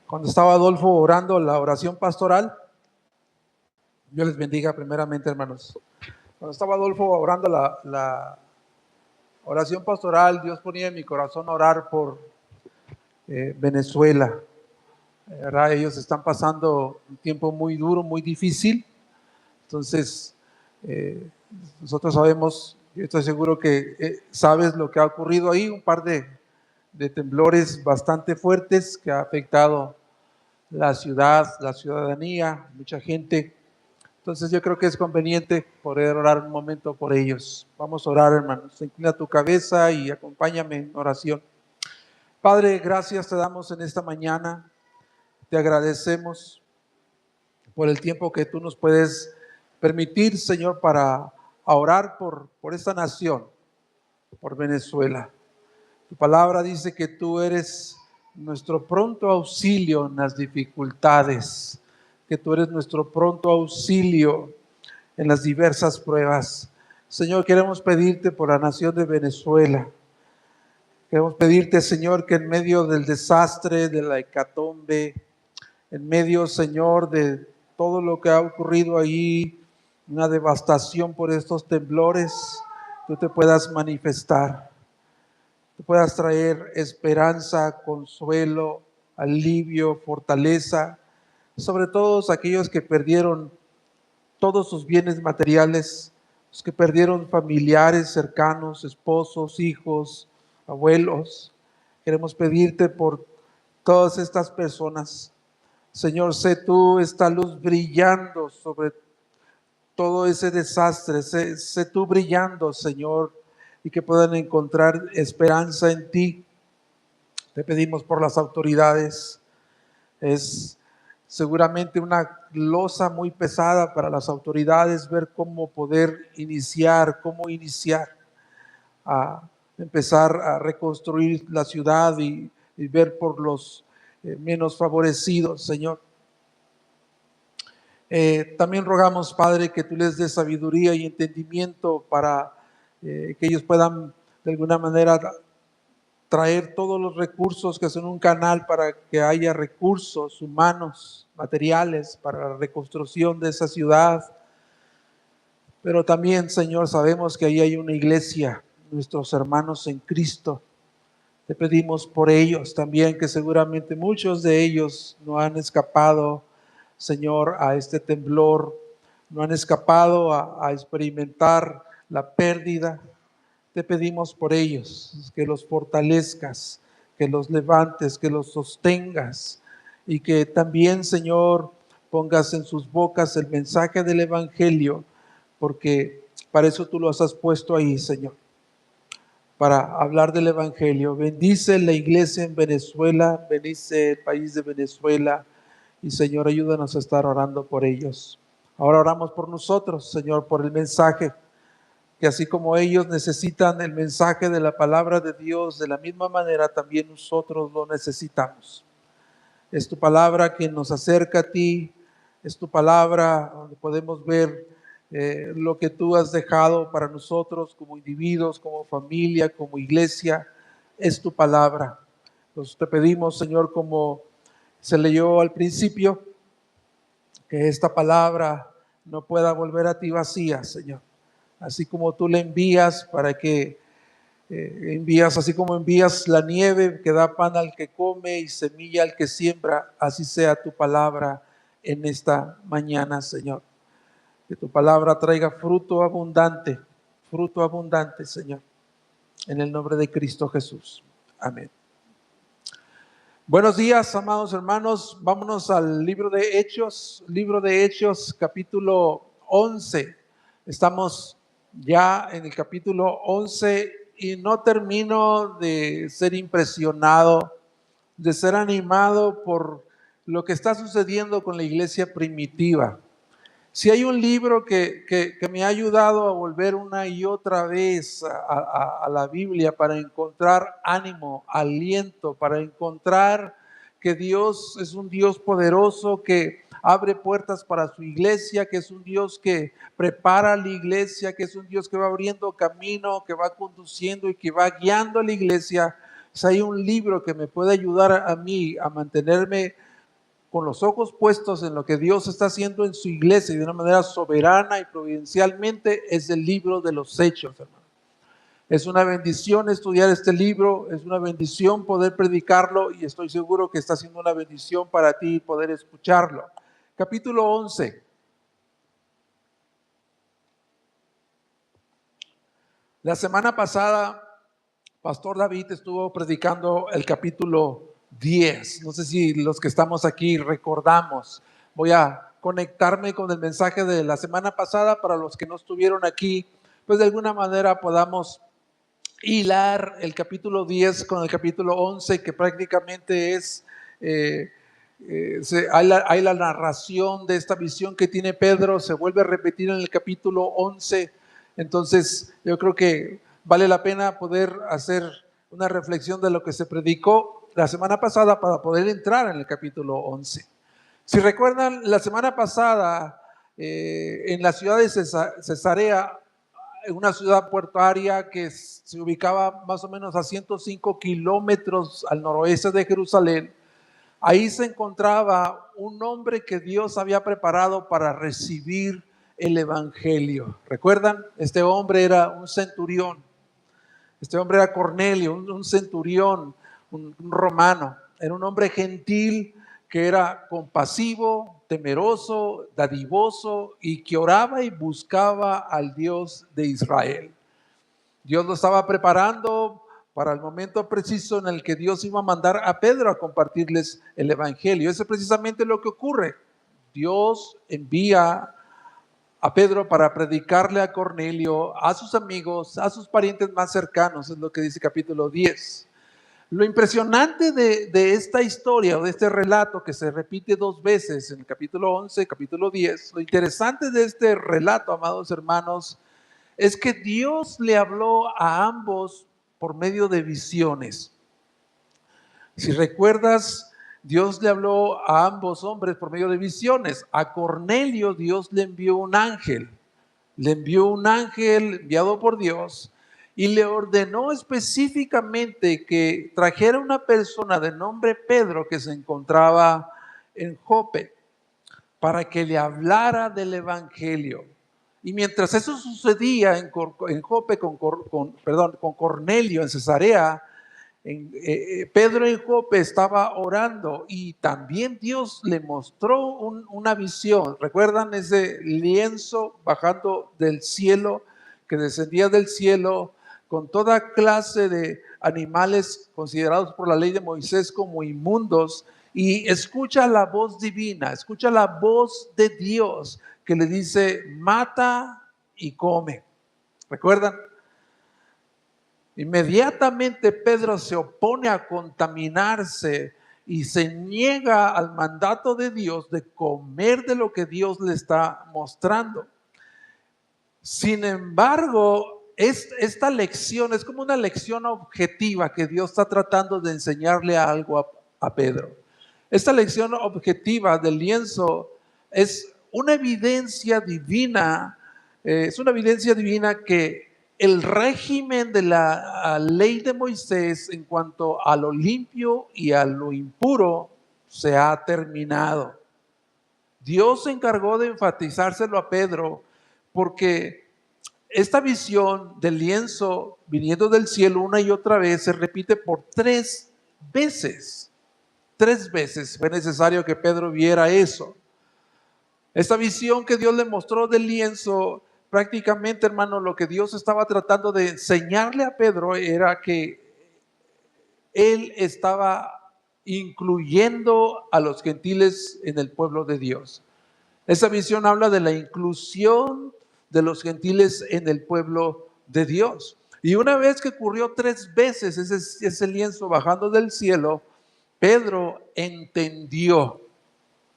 Cuando estaba Adolfo orando la oración pastoral, Dios les bendiga primeramente, hermanos. Cuando estaba Adolfo orando la oración pastoral, Dios ponía en mi corazón orar por Venezuela. ¿Verdad? Ellos están pasando un tiempo muy duro, muy difícil. Entonces, nosotros sabemos, yo estoy seguro que sabes lo que ha ocurrido ahí, un par de temblores bastante fuertes que ha afectado la ciudad, la ciudadanía, mucha gente. Entonces yo creo que es conveniente poder orar un momento por ellos. Vamos a orar, hermanos. Inclina tu cabeza y acompáñame en oración. Padre, gracias te damos en esta mañana. Te agradecemos por el tiempo que tú nos puedes permitir, Señor, para orar por esta nación, por Venezuela. Tu palabra dice que tú eres nuestro pronto auxilio en las dificultades, que tú eres nuestro pronto auxilio en las diversas pruebas. Señor, queremos pedirte por la nación de Venezuela. Queremos pedirte, Señor, que en medio del desastre, de la hecatombe, en medio, Señor, de todo lo que ha ocurrido ahí, una devastación por estos temblores, tú te puedas manifestar. Tú puedas traer esperanza, consuelo, alivio, fortaleza, sobre todos aquellos que perdieron todos sus bienes materiales, los que perdieron familiares cercanos, esposos, hijos, abuelos. Queremos pedirte por todas estas personas. Señor, sé tú esta luz brillando sobre todo ese desastre, sé tú brillando, Señor, y que puedan encontrar esperanza en ti. Te pedimos por las autoridades. Es seguramente una losa muy pesada para las autoridades ver cómo poder cómo iniciar a empezar a reconstruir la ciudad y ver por los menos favorecidos, Señor. También rogamos, Padre, que tú les des sabiduría y entendimiento para que ellos puedan de alguna manera traer todos los recursos que son un canal para que haya recursos humanos, materiales para la reconstrucción de esa ciudad. Pero también, Señor, sabemos que ahí hay una iglesia, nuestros hermanos en Cristo. Te pedimos por ellos también, que seguramente muchos de ellos no han escapado, Señor, a este temblor, no han escapado a experimentar la pérdida. Te pedimos por ellos, que los fortalezcas, que los levantes, que los sostengas y que también, Señor, pongas en sus bocas el mensaje del Evangelio, porque para eso tú los has puesto ahí, Señor, para hablar del Evangelio. Bendice la iglesia en Venezuela, bendice el país de Venezuela y, Señor, ayúdanos a estar orando por ellos. Ahora oramos por nosotros, Señor, por el mensaje, que así como ellos necesitan el mensaje de la palabra de Dios, de la misma manera también nosotros lo necesitamos. Es tu palabra que nos acerca a ti, es tu palabra donde podemos ver lo que tú has dejado para nosotros como individuos, como familia, como iglesia. Es tu palabra. Entonces te pedimos, Señor, como se leyó al principio, que esta palabra no pueda volver a ti vacía, Señor. Así como tú le envías para que así como envías la nieve que da pan al que come y semilla al que siembra, así sea tu palabra en esta mañana, Señor. Que tu palabra traiga fruto abundante, Señor. En el nombre de Cristo Jesús. Amén. Buenos días, amados hermanos. Vámonos al libro de Hechos, capítulo 11. Estamos ya en el capítulo 11 y no termino de ser impresionado, de ser animado por lo que está sucediendo con la iglesia primitiva. Si hay un libro que me ha ayudado a volver una y otra vez a la Biblia para encontrar ánimo, aliento, para encontrar que Dios es un Dios poderoso que abre puertas para su iglesia, que es un Dios que prepara a la iglesia, que es un Dios que va abriendo camino, que va conduciendo y que va guiando a la iglesia. Si hay un libro que me puede ayudar a mí a mantenerme con los ojos puestos en lo que Dios está haciendo en su iglesia y de una manera soberana y providencialmente, es el libro de los Hechos, hermano. Es una bendición estudiar este libro, es una bendición poder predicarlo y estoy seguro que está siendo una bendición para ti poder escucharlo. Capítulo 11. La semana pasada, Pastor David estuvo predicando el capítulo 10. No sé si los que estamos aquí recordamos. Voy a conectarme con el mensaje de la semana pasada para los que no estuvieron aquí, pues de alguna manera podamos hilar el capítulo 10 con el capítulo 11, que prácticamente es, hay la narración de esta visión que tiene Pedro, se vuelve a repetir en el capítulo 11. Entonces yo creo que vale la pena poder hacer una reflexión de lo que se predicó la semana pasada para poder entrar en el capítulo 11. Si recuerdan, la semana pasada en la ciudad de Cesarea, una ciudad portuaria que se ubicaba más o menos a 105 kilómetros al noroeste de Jerusalén, ahí se encontraba un hombre que Dios había preparado para recibir el evangelio. ¿Recuerdan? Este hombre era un centurión. Este hombre era Cornelio, un centurión, un romano. Era un hombre gentil que era compasivo, temeroso, dadivoso y que oraba y buscaba al Dios de Israel. Dios lo estaba preparando para el momento preciso en el que Dios iba a mandar a Pedro a compartirles el evangelio. Eso es precisamente lo que ocurre. Dios envía a Pedro para predicarle a Cornelio, a sus amigos, a sus parientes más cercanos, es lo que dice capítulo 10. Lo impresionante de esta historia o de este relato que se repite dos veces en el capítulo 11, capítulo 10, lo interesante de este relato, amados hermanos, es que Dios le habló a ambos por medio de visiones. Si recuerdas, Dios le habló a ambos hombres por medio de visiones. A Cornelio Dios le envió un ángel. Le envió un ángel enviado por Dios y le ordenó específicamente que trajera una persona de nombre Pedro que se encontraba en Jope para que le hablara del evangelio. Y mientras eso sucedía en Jope con Cornelio en Cesarea, Pedro en Jope estaba orando y también Dios le mostró una visión. ¿Recuerdan ese lienzo bajando del cielo, que descendía del cielo con toda clase de animales considerados por la ley de Moisés como inmundos? Y escucha la voz divina, escucha la voz de Dios que le dice: mata y come. ¿Recuerdan? Inmediatamente Pedro se opone a contaminarse y se niega al mandato de Dios de comer de lo que Dios le está mostrando. Sin embargo, esta lección es como una lección objetiva que Dios está tratando de enseñarle algo a Pedro. Esta lección objetiva del lienzo es una evidencia divina, que el régimen de la ley de Moisés en cuanto a lo limpio y a lo impuro se ha terminado. Dios se encargó de enfatizárselo a Pedro porque esta visión del lienzo viniendo del cielo una y otra vez se repite por 3 veces. 3 veces fue necesario que Pedro viera eso. Esta visión que Dios le mostró del lienzo, prácticamente, hermano, lo que Dios estaba tratando de enseñarle a Pedro era que él estaba incluyendo a los gentiles en el pueblo de Dios. Esa visión habla de la inclusión de los gentiles en el pueblo de Dios. Y una vez que ocurrió 3 veces ese lienzo bajando del cielo, Pedro entendió,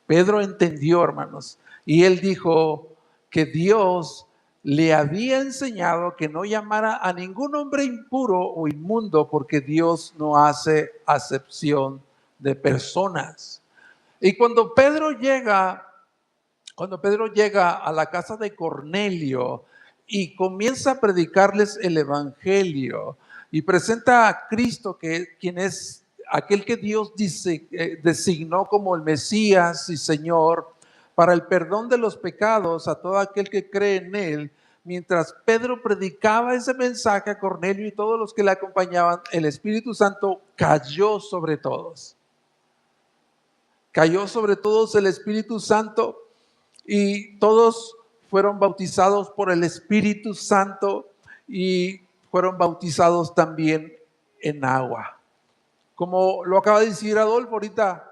hermanos, y él dijo que Dios le había enseñado que no llamara a ningún hombre impuro o inmundo, porque Dios no hace acepción de personas. Y cuando Pedro llega a la casa de Cornelio y comienza a predicarles el evangelio y presenta a Cristo, quien es aquel que Dios designó como el Mesías y Señor para el perdón de los pecados a todo aquel que cree en Él. Mientras Pedro predicaba ese mensaje a Cornelio y todos los que le acompañaban, el Espíritu Santo cayó sobre todos. Cayó sobre todos el Espíritu Santo y todos fueron bautizados por el Espíritu Santo y fueron bautizados también en agua. Como lo acaba de decir Adolfo ahorita,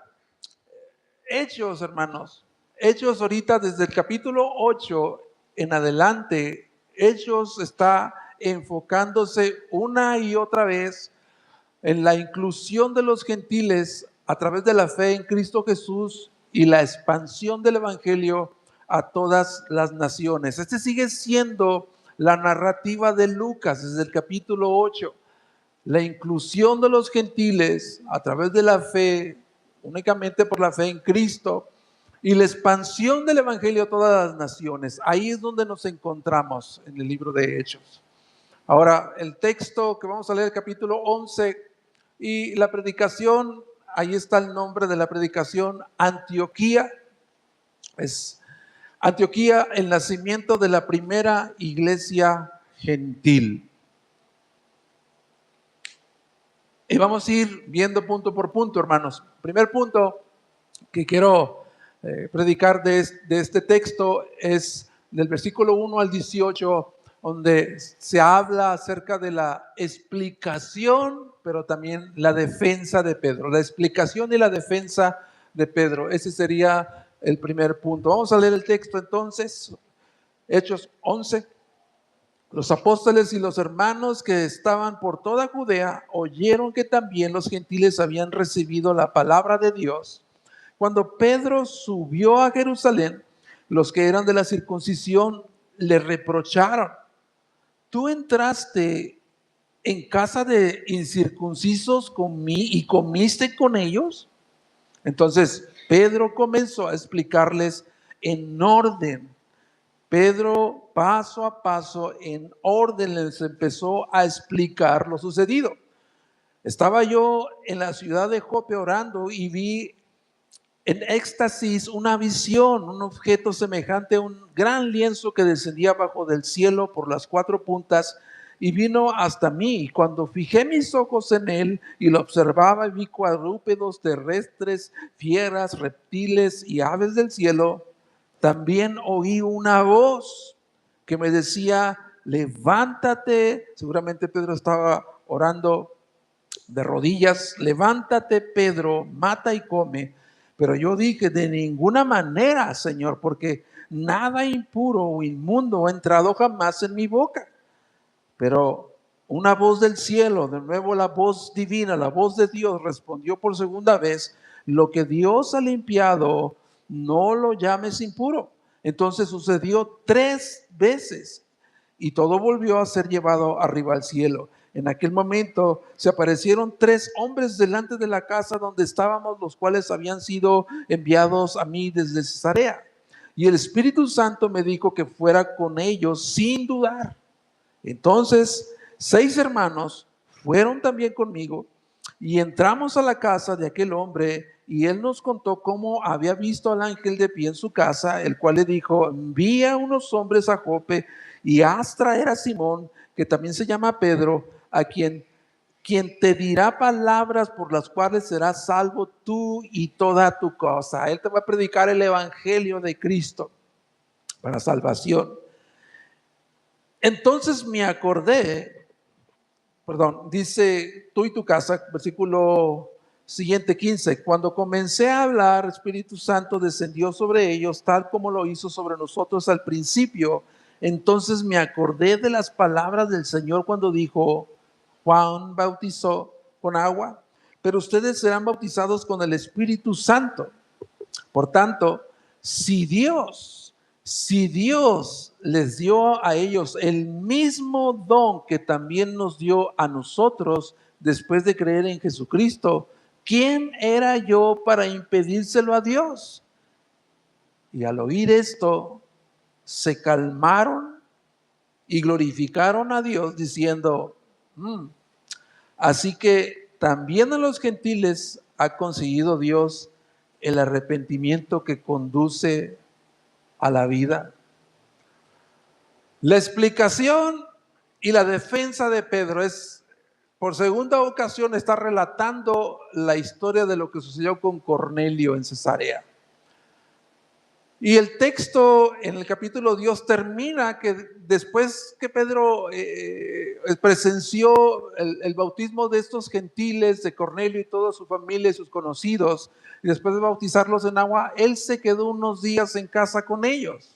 Hechos, hermanos, Hechos ahorita desde el capítulo 8 en adelante, Hechos está enfocándose una y otra vez en la inclusión de los gentiles a través de la fe en Cristo Jesús y la expansión del Evangelio a todas las naciones. Este sigue siendo la narrativa de Lucas desde el capítulo 8. La inclusión de los gentiles a través de la fe, únicamente por la fe en Cristo, y la expansión del Evangelio a todas las naciones. Ahí es donde nos encontramos en el libro de Hechos. Ahora, el texto que vamos a leer, capítulo 11, y la predicación, ahí está el nombre de la predicación, Antioquía. Es Antioquía, el nacimiento de la primera iglesia gentil. Y vamos a ir viendo punto por punto, hermanos. Primer punto que quiero predicar de este texto es del versículo 1 al 18, donde se habla acerca de la explicación, pero también la defensa de Pedro. La explicación y la defensa de Pedro. Ese sería el primer punto. Vamos a leer el texto entonces, Hechos 11. Los apóstoles y los hermanos que estaban por toda Judea oyeron que también los gentiles habían recibido la palabra de Dios. Cuando Pedro subió a Jerusalén, los que eran de la circuncisión le reprocharon: tú entraste en casa de incircuncisos y comiste con ellos. Entonces Pedro comenzó a explicarles en orden. Pedro, paso a paso, en orden, les empezó a explicar lo sucedido. Estaba yo en la ciudad de Jope orando y vi en éxtasis una visión, un objeto semejante a un gran lienzo que descendía bajo del cielo por las cuatro puntas y vino hasta mí. Y cuando fijé mis ojos en él y lo observaba, vi cuadrúpedos terrestres, fieras, reptiles y aves del cielo. También oí una voz que me decía: levántate. Seguramente Pedro estaba orando de rodillas. Levántate, Pedro, mata y come. Pero yo dije: de ninguna manera, Señor, porque nada impuro o inmundo ha entrado jamás en mi boca. Pero una voz del cielo, de nuevo la voz divina, la voz de Dios, respondió por segunda vez: lo que Dios ha limpiado, no lo llames impuro. Entonces sucedió 3 veces y todo volvió a ser llevado arriba al cielo. En aquel momento se aparecieron 3 hombres delante de la casa donde estábamos, los cuales habían sido enviados a mí desde Cesarea. Y el Espíritu Santo me dijo que fuera con ellos sin dudar. Entonces 6 hermanos fueron también conmigo y entramos a la casa de aquel hombre, y él nos contó cómo había visto al ángel de pie en su casa, el cual le dijo: envía unos hombres a Jope y haz traer a Simón, que también se llama Pedro, a quien te dirá palabras por las cuales serás salvo tú y toda tu casa. Él te va a predicar el evangelio de Cristo para salvación. Entonces me acordé, dice tú y tu casa, versículo siguiente 15, cuando comencé a hablar, Espíritu Santo descendió sobre ellos, tal como lo hizo sobre nosotros al principio. Entonces me acordé de las palabras del Señor cuando dijo: Juan bautizó con agua, pero ustedes serán bautizados con el Espíritu Santo. Por tanto, si Dios les dio a ellos el mismo don que también nos dio a nosotros después de creer en Jesucristo, ¿quién era yo para impedírselo a Dios? Y al oír esto, se calmaron y glorificaron a Dios diciendo: así que también a los gentiles ha conseguido Dios el arrepentimiento que conduce a la vida. La explicación y la defensa de Pedro es, por segunda ocasión, está relatando la historia de lo que sucedió con Cornelio en Cesarea. Y el texto en el capítulo 2 termina que después que Pedro presenció el bautismo de estos gentiles, de Cornelio y toda su familia y sus conocidos, y después de bautizarlos en agua, él se quedó unos días en casa con ellos.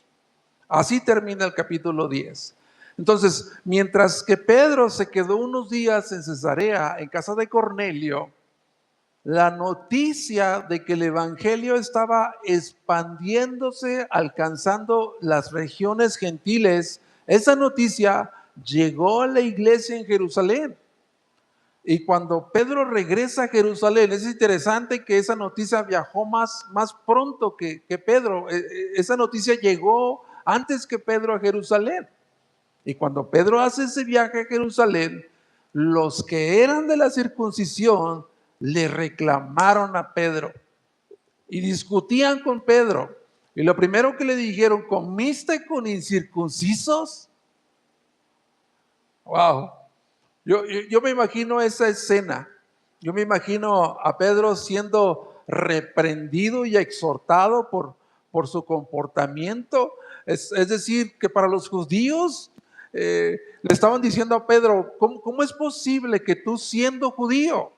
Así termina el capítulo 10. Entonces, mientras que Pedro se quedó unos días en Cesarea, en casa de Cornelio, la noticia de que el evangelio estaba expandiéndose, alcanzando las regiones gentiles, esa noticia llegó a la iglesia en Jerusalén. Y cuando Pedro regresa a Jerusalén, es interesante que esa noticia viajó más pronto que Pedro. Esa noticia llegó antes que Pedro a Jerusalén. Y cuando Pedro hace ese viaje a Jerusalén, los que eran de la circuncisión le reclamaron a Pedro y discutían con Pedro. Y lo primero que le dijeron: ¿comiste con incircuncisos? Wow. Yo me imagino esa escena. Yo me imagino a Pedro siendo reprendido y exhortado por su comportamiento. Es decir, que para los judíos le estaban diciendo a Pedro: ¿cómo es posible que tú, siendo judío,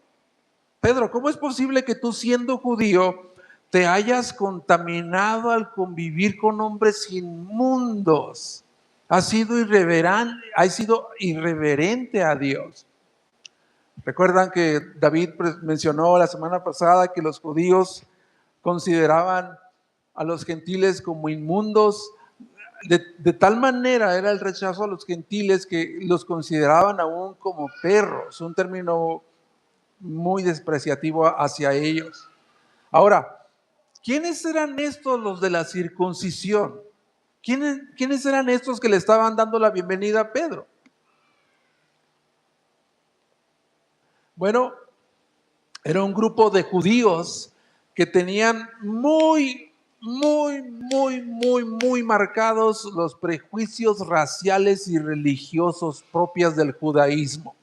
Pedro, cómo es posible que tú, siendo judío, te hayas contaminado al convivir con hombres inmundos? Has sido irreverente a Dios. Recuerdan que David mencionó la semana pasada que los judíos consideraban a los gentiles como inmundos. De tal manera era el rechazo a los gentiles que los consideraban aún como perros, un término muy despreciativo hacia ellos. Ahora, ¿quiénes eran estos los de la circuncisión? ¿Quiénes eran estos que le estaban dando la bienvenida a Pedro? Bueno, era un grupo de judíos que tenían muy marcados los prejuicios raciales y religiosos propios del judaísmo.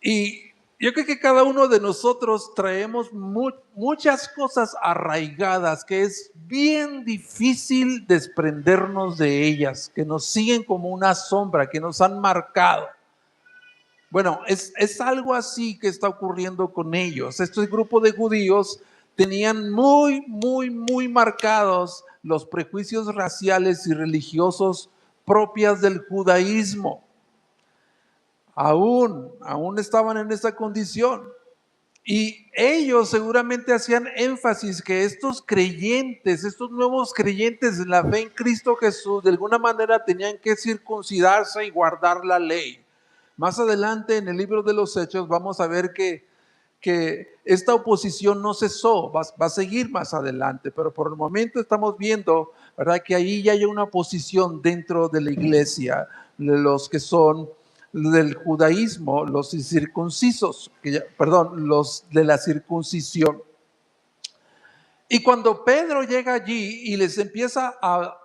Y yo creo que cada uno de nosotros traemos muchas cosas arraigadas que es bien difícil desprendernos de ellas, que nos siguen como una sombra, que nos han marcado. Bueno, es algo así que está ocurriendo con ellos. Este grupo de judíos tenían muy marcados los prejuicios raciales y religiosos propios del judaísmo. Aún estaban en esa condición. Y ellos seguramente hacían énfasis que estos creyentes, estos nuevos creyentes en la fe en Cristo Jesús, de alguna manera tenían que circuncidarse y guardar la ley. Más adelante en el libro de los Hechos vamos a ver que esta oposición no cesó, va a seguir más adelante, pero por el momento estamos viendo, ¿verdad?, que ahí ya hay una oposición dentro de la iglesia, de los que son del judaísmo, los incircuncisos, los de la circuncisión. Y cuando Pedro llega allí y les empieza a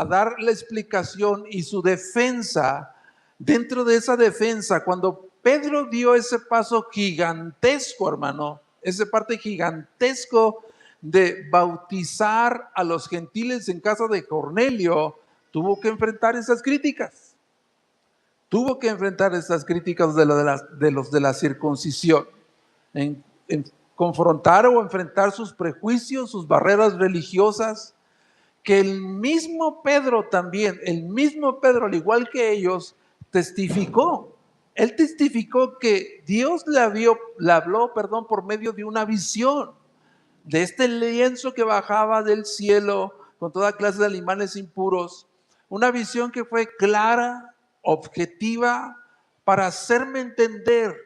dar la explicación y su defensa, dentro de esa defensa, cuando Pedro dio ese paso gigantesco, hermano, ese parte gigantesco de bautizar a los gentiles en casa de Cornelio, tuvo que enfrentar esas críticas. Tuvo que enfrentar estas críticas de los de la circuncisión, en confrontar o enfrentar sus prejuicios, sus barreras religiosas, que el mismo Pedro también, al igual que ellos, testificó. Él testificó que Dios le habló por medio de una visión, de este lienzo que bajaba del cielo con toda clase de animales impuros, una visión que fue clara, objetiva, para hacerme entender.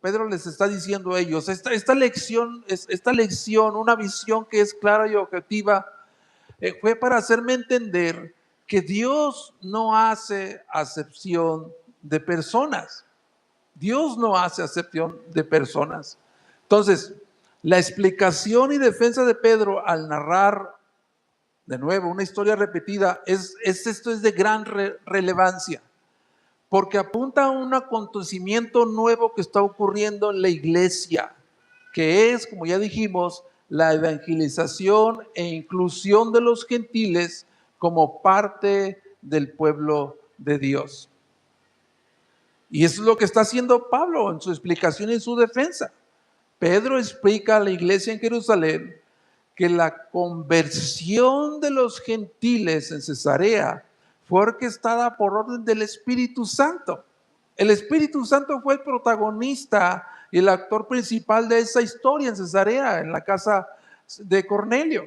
Pedro les está diciendo a ellos, esta lección, una visión que es clara y objetiva, fue para hacerme entender que Dios no hace acepción de personas. Dios no hace acepción de personas. Entonces, la explicación y defensa de Pedro al narrar de nuevo una historia repetida esto es de gran relevancia, porque apunta a un acontecimiento nuevo que está ocurriendo en la iglesia, que es, como ya dijimos, la evangelización e inclusión de los gentiles como parte del pueblo de Dios. Y eso es lo que está haciendo Pablo en su explicación y en su defensa. Pedro explica a la iglesia en Jerusalén que la conversión de los gentiles en Cesarea fue orquestada por orden del Espíritu Santo. El Espíritu Santo fue el protagonista y el actor principal de esa historia en Cesarea, en la casa de Cornelio.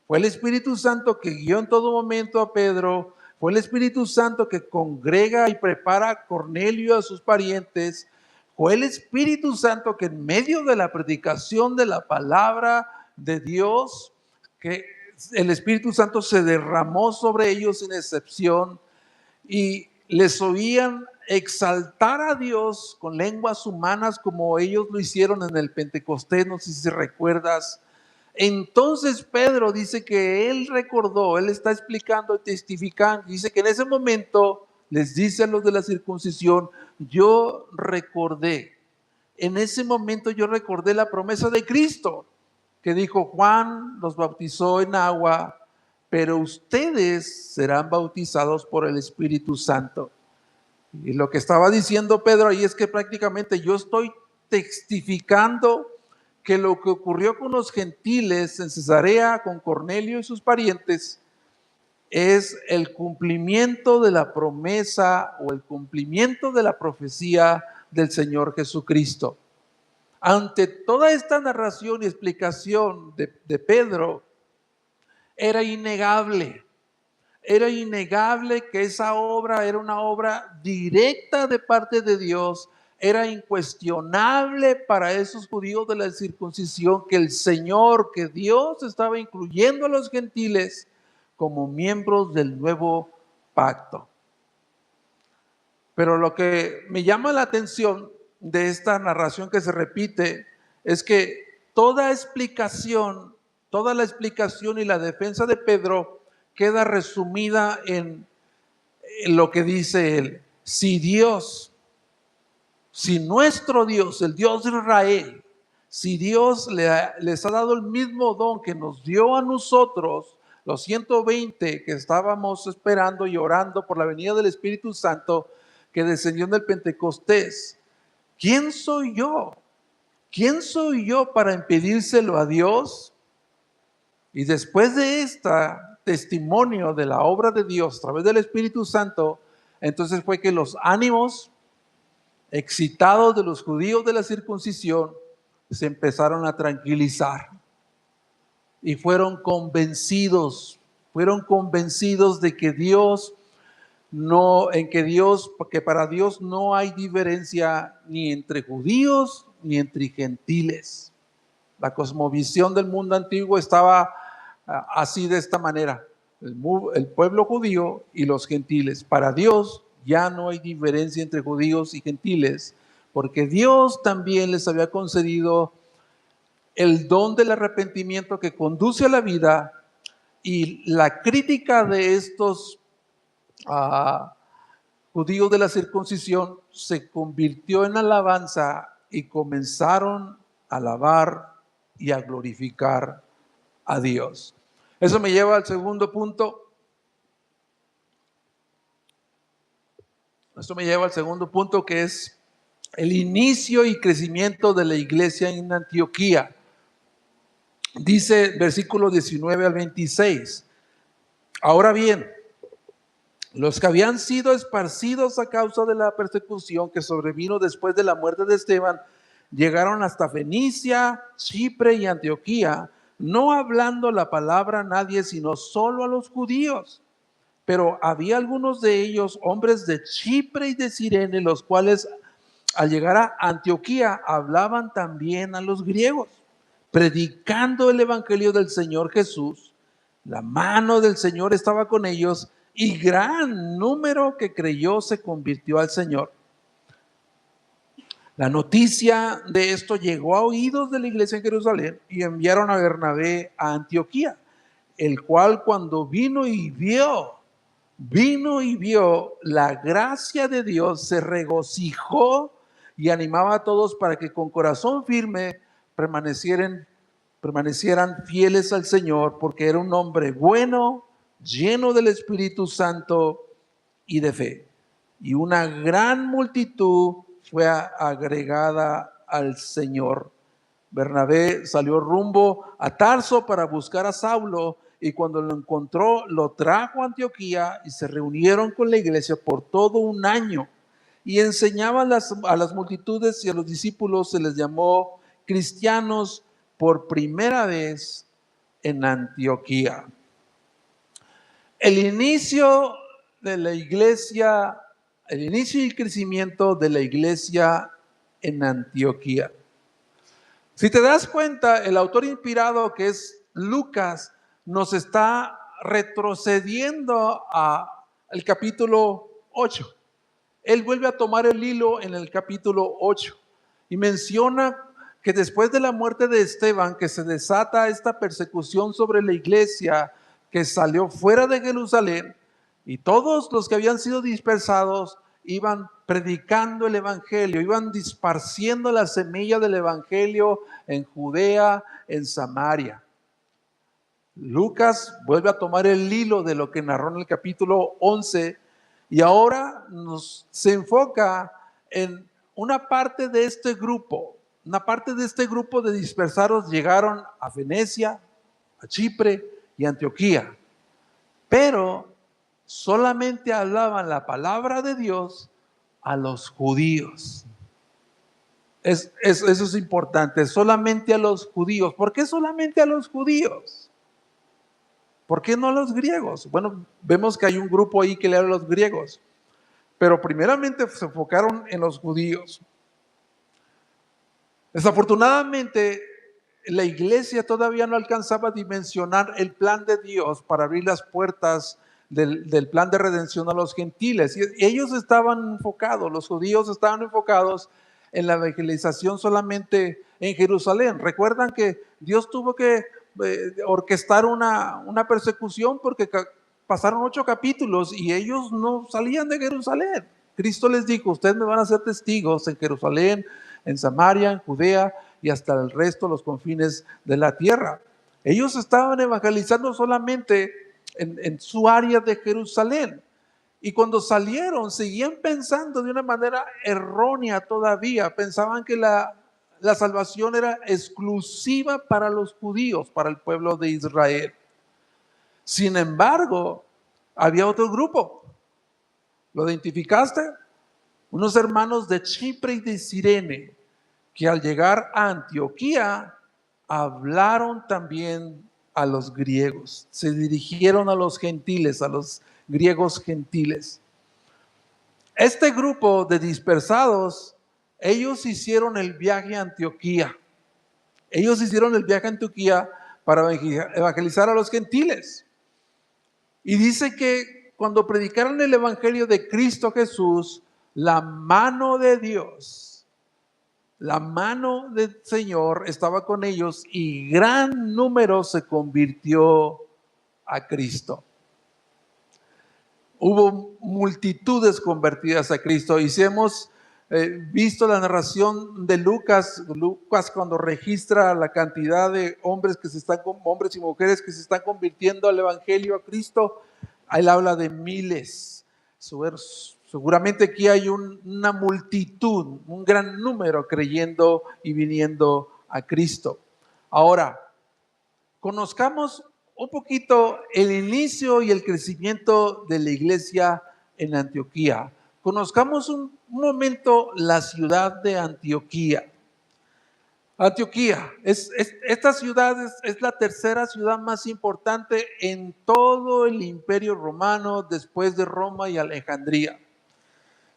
Fue el Espíritu Santo que guió en todo momento a Pedro. Fue el Espíritu Santo que congrega y prepara a Cornelio, a sus parientes. Fue el Espíritu Santo que en medio de la predicación de la palabra de Dios, que el Espíritu Santo se derramó sobre ellos sin excepción y les oían exaltar a Dios con lenguas humanas como ellos lo hicieron en el Pentecostés, no sé si recuerdas. Entonces Pedro dice que él recordó, él está explicando y testificando, dice que en ese momento les dice a los de la circuncisión, yo recordé, en ese momento yo recordé la promesa de Cristo, que dijo, Juan los bautizó en agua, pero ustedes serán bautizados por el Espíritu Santo. Y lo que estaba diciendo Pedro ahí es que prácticamente yo estoy testificando que lo que ocurrió con los gentiles en Cesarea, con Cornelio y sus parientes, es el cumplimiento de la promesa o el cumplimiento de la profecía del Señor Jesucristo. Ante toda esta narración y explicación de Pedro, era innegable que esa obra era una obra directa de parte de Dios. Era incuestionable para esos judíos de la circuncisión que el Señor, que Dios estaba incluyendo a los gentiles como miembros del nuevo pacto. Pero lo que me llama la atención de esta narración que se repite es que toda la explicación y la defensa de Pedro queda resumida en lo que dice él. Si nuestro Dios, el Dios de Israel, si Dios les ha dado el mismo don que nos dio a nosotros, los 120 que estábamos esperando y orando por la venida del Espíritu Santo que descendió en el Pentecostés, ¿quién soy yo? ¿Quién soy yo para impedírselo a Dios? Y después de este testimonio de la obra de Dios a través del Espíritu Santo, entonces fue que los ánimos excitados de los judíos de la circuncisión se empezaron a tranquilizar y fueron convencidos de que que para Dios no hay diferencia ni entre judíos ni entre gentiles. La cosmovisión del mundo antiguo estaba así, de esta manera: el pueblo judío y los gentiles. Para Dios ya no hay diferencia entre judíos y gentiles, porque Dios también les había concedido el don del arrepentimiento que conduce a la vida, y la crítica de estos judíos de la circuncisión se convirtió en alabanza y comenzaron a alabar y a glorificar a Dios. Eso me lleva al segundo punto. Que es el inicio y crecimiento de la iglesia en Antioquía. Dice versículos 19 al 26. Ahora bien, los que habían sido esparcidos a causa de la persecución que sobrevino después de la muerte de Esteban, llegaron hasta Fenicia, Chipre y Antioquía, no hablando la palabra a nadie, sino solo a los judíos. Pero había algunos de ellos, hombres de Chipre y de Cirene, los cuales al llegar a Antioquía hablaban también a los griegos, predicando el evangelio del Señor Jesús. La mano del Señor estaba con ellos, y gran número que creyó se convirtió al Señor. La noticia de esto llegó a oídos de la iglesia en Jerusalén y enviaron a Bernabé a Antioquía, el cual cuando vino y vio la gracia de Dios, se regocijó y animaba a todos para que con corazón firme permanecieran fieles al Señor, porque era un hombre bueno, lleno del Espíritu Santo y de fe. Y una gran multitud fue agregada al Señor. Bernabé salió rumbo a Tarso para buscar a Saulo, y cuando lo encontró, lo trajo a Antioquía y se reunieron con la iglesia por todo un año. Y enseñaban a las multitudes, y a los discípulos se les llamó cristianos por primera vez en Antioquía. El inicio de la iglesia, el inicio y el crecimiento de la iglesia en Antioquía. Si te das cuenta, el autor inspirado, que es Lucas, nos está retrocediendo al capítulo 8. Él vuelve a tomar el hilo en el capítulo 8 y menciona que después de la muerte de Esteban, que se desata esta persecución sobre la iglesia que salió fuera de Jerusalén, y todos los que habían sido dispersados iban predicando el evangelio, iban disparciendo la semilla del evangelio en Judea, en Samaria. Lucas vuelve a tomar el hilo de lo que narró en el capítulo 11 y ahora se enfoca en una parte de este grupo. Una parte de este grupo de dispersados llegaron a Venecia, a Chipre y a Antioquía, pero solamente hablaban la palabra de Dios a los judíos. Eso es importante, solamente a los judíos. ¿Por qué solamente a los judíos? ¿Por qué no a los griegos? Bueno, vemos que hay un grupo ahí que le habla a los griegos, pero primeramente se enfocaron en los judíos. Desafortunadamente, la iglesia todavía no alcanzaba a dimensionar el plan de Dios para abrir las puertas del plan de redención a los gentiles. Y ellos estaban enfocados, los judíos estaban enfocados en la evangelización solamente en Jerusalén. Recuerdan que Dios tuvo que orquestar una persecución porque pasaron 8 capítulos y ellos no salían de Jerusalén. Cristo les dijo: ustedes me van a ser testigos en Jerusalén, en Samaria, en Judea y hasta el resto, los confines de la tierra. Ellos estaban evangelizando solamente en su área de Jerusalén. Y cuando salieron, seguían pensando de una manera errónea todavía. Pensaban que la salvación era exclusiva para los judíos, para el pueblo de Israel. Sin embargo, había otro grupo. ¿Lo identificaste? Unos hermanos de Chipre y de Cirene, que al llegar a Antioquía hablaron también a los griegos, se dirigieron a los gentiles, a los griegos gentiles. Este grupo de dispersados, ellos hicieron el viaje a Antioquía. Ellos hicieron el viaje a Antioquía para evangelizar a los gentiles. Y dice que cuando predicaron el evangelio de Cristo Jesús, la mano de Dios, la mano del Señor estaba con ellos y gran número se convirtió a Cristo. Hubo multitudes convertidas a Cristo. Y si hemos visto la narración de Lucas cuando registra la cantidad de hombres y mujeres que se están convirtiendo al evangelio a Cristo, él habla de miles. Seguramente aquí hay una multitud, un gran número creyendo y viniendo a Cristo. Ahora, conozcamos un poquito el inicio y el crecimiento de la iglesia en Antioquía. Conozcamos un momento la ciudad de Antioquía. Antioquía, esta ciudad es la tercera ciudad más importante en todo el Imperio Romano después de Roma y Alejandría.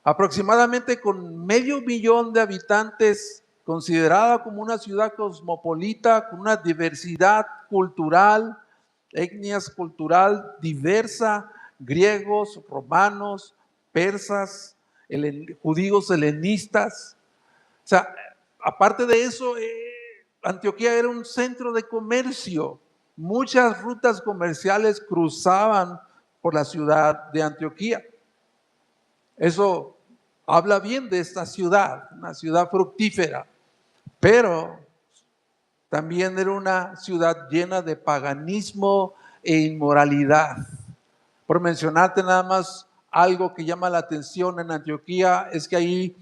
Aproximadamente con 500,000 de habitantes, considerada como una ciudad cosmopolita, con una diversidad cultural, etnias cultural diversa, griegos, romanos, persas, judíos helenistas. O sea, aparte de eso, Antioquía era un centro de comercio. Muchas rutas comerciales cruzaban por la ciudad de Antioquía. Eso habla bien de esta ciudad, una ciudad fructífera, pero también era una ciudad llena de paganismo e inmoralidad. Por mencionarte nada más algo que llama la atención en Antioquía, es que ahí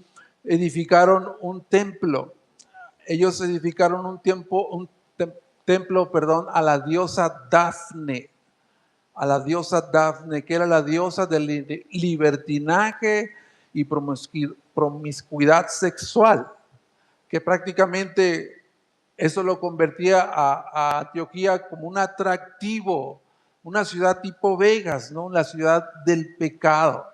edificaron un templo. Ellos edificaron templo, a la diosa Dafne, que era la diosa del libertinaje y promiscuidad sexual, que prácticamente eso lo convertía a Antioquía como un atractivo, una ciudad tipo Vegas, ¿no? La ciudad del pecado.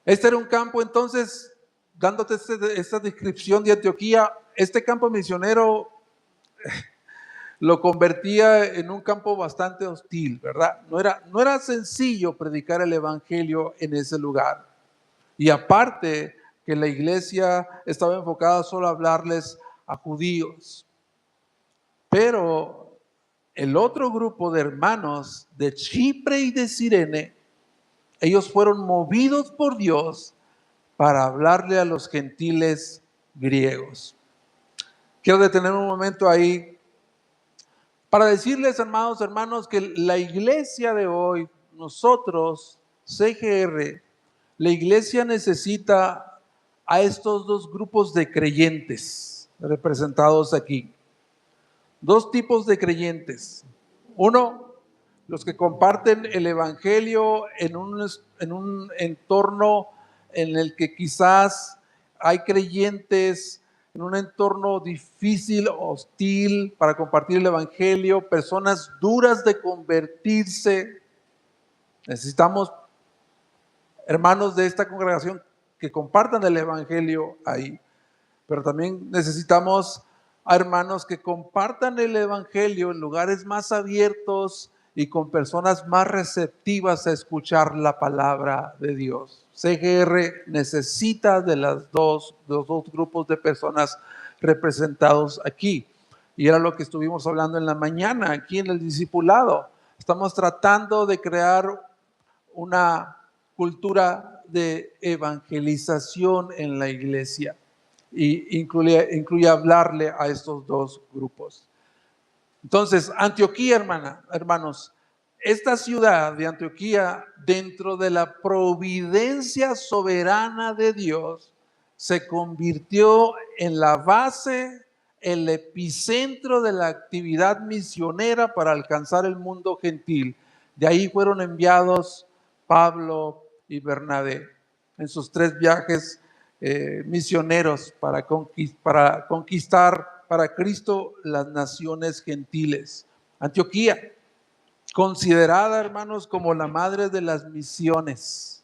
Este era un campo, entonces, dándote esta descripción de Antioquía, este campo misionero lo convertía en un campo bastante hostil, ¿verdad? No era sencillo predicar el evangelio en ese lugar. Y aparte que la iglesia estaba enfocada solo a hablarles a judíos. Pero el otro grupo de hermanos de Chipre y de Cirene, ellos fueron movidos por Dios para hablarle a los gentiles griegos. Quiero detener un momento ahí para decirles, hermanos, que la iglesia de hoy, nosotros, CGR, la iglesia necesita a estos dos grupos de creyentes representados aquí. Dos tipos de creyentes. Uno, los que comparten el evangelio en un entorno en el que quizás hay creyentes, en un entorno difícil, hostil para compartir el evangelio, personas duras de convertirse. Necesitamos hermanos de esta congregación que compartan el evangelio ahí, pero también necesitamos a hermanos que compartan el evangelio en lugares más abiertos y con personas más receptivas a escuchar la palabra de Dios. CGR necesita de los dos grupos de personas representados aquí. Y era lo que estuvimos hablando en la mañana, aquí en el discipulado. Estamos tratando de crear una cultura de evangelización en la iglesia y incluye hablarle a estos dos grupos. Entonces, Antioquía, hermanos, esta ciudad de Antioquía, dentro de la providencia soberana de Dios, se convirtió en la base, el epicentro de la actividad misionera para alcanzar el mundo gentil. De ahí fueron enviados Pablo y Bernabé en sus 3 viajes misioneros para conquistar para Cristo las naciones gentiles. Antioquía, considerada, hermanos, como la madre de las misiones,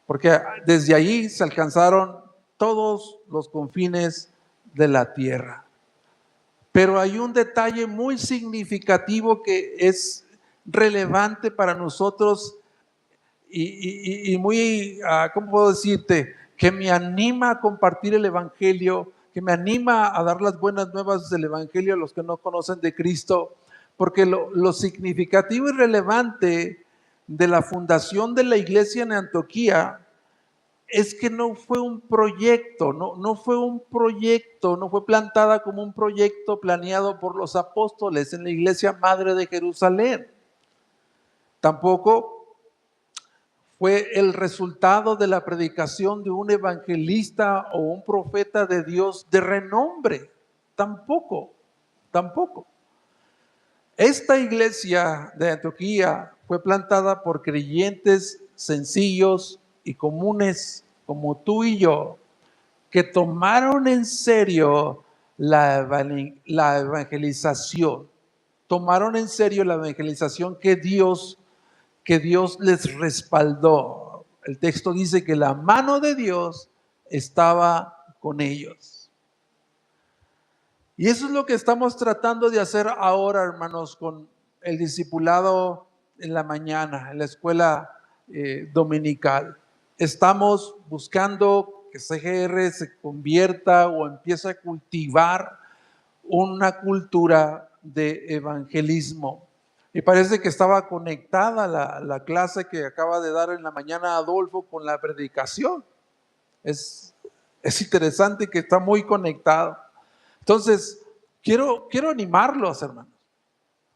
porque desde allí se alcanzaron todos los confines de la tierra. Pero hay un detalle muy significativo que es relevante para nosotros y muy, ¿cómo puedo decirte? Que me anima a compartir el evangelio, que me anima a dar las buenas nuevas del evangelio a los que no conocen de Cristo, porque lo significativo y relevante de la fundación de la iglesia en Antioquía es que no fue un proyecto, no fue plantada como un proyecto planeado por los apóstoles en la iglesia madre de Jerusalén. Tampoco fue el resultado de la predicación de un evangelista o un profeta de Dios de renombre. Tampoco. Esta iglesia de Antioquía fue plantada por creyentes sencillos y comunes como tú y yo, que tomaron en serio la evangelización. Tomaron en serio la evangelización que Dios les respaldó. El texto dice que la mano de Dios estaba con ellos. Y eso es lo que estamos tratando de hacer ahora, hermanos, con el discipulado en la mañana, en la escuela dominical. estamos buscando que CGR se convierta o empiece a cultivar una cultura de evangelismo. Y parece que estaba conectada la clase que acaba de dar en la mañana Adolfo con la predicación. Es interesante que está muy conectado. Entonces, quiero animarlos, hermanos,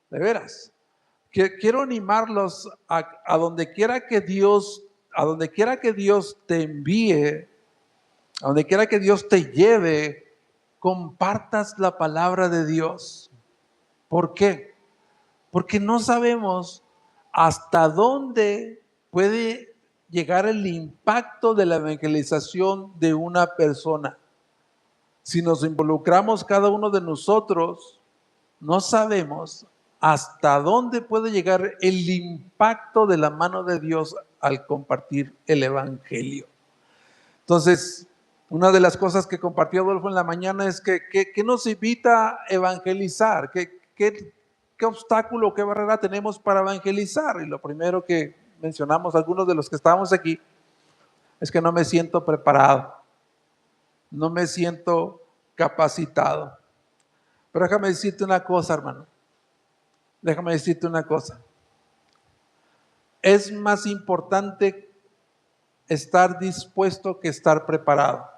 de veras. Quiero animarlos a donde quiera que Dios, a donde quiera que Dios te envíe, a donde quiera que Dios te lleve, compartas la palabra de Dios. ¿Por qué? Porque no sabemos hasta dónde puede llegar el impacto de la evangelización de una persona. Si nos involucramos cada uno de nosotros, no sabemos hasta dónde puede llegar el impacto de la mano de Dios al compartir el evangelio. Entonces, una de las cosas que compartió Adolfo en la mañana es que nos invita a evangelizar, qué obstáculo, qué barrera tenemos para evangelizar. Y lo primero que mencionamos algunos de los que estábamos aquí es que no me siento preparado, no me siento capacitado. Pero déjame decirte una cosa, hermano. Déjame decirte una cosa. Es más importante estar dispuesto que estar preparado.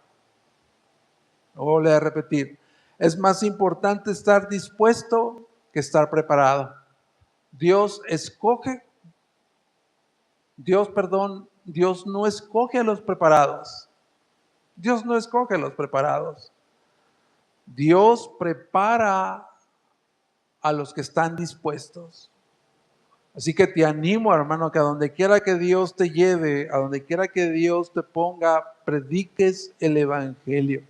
Lo voy a repetir. Es más importante estar dispuesto que estar preparado. Dios no escoge a los preparados. Dios no escoge a los preparados. Dios prepara a los que están dispuestos. Así que te animo, hermano, que a donde quiera que Dios te lleve, a donde quiera que Dios te ponga, prediques el evangelio.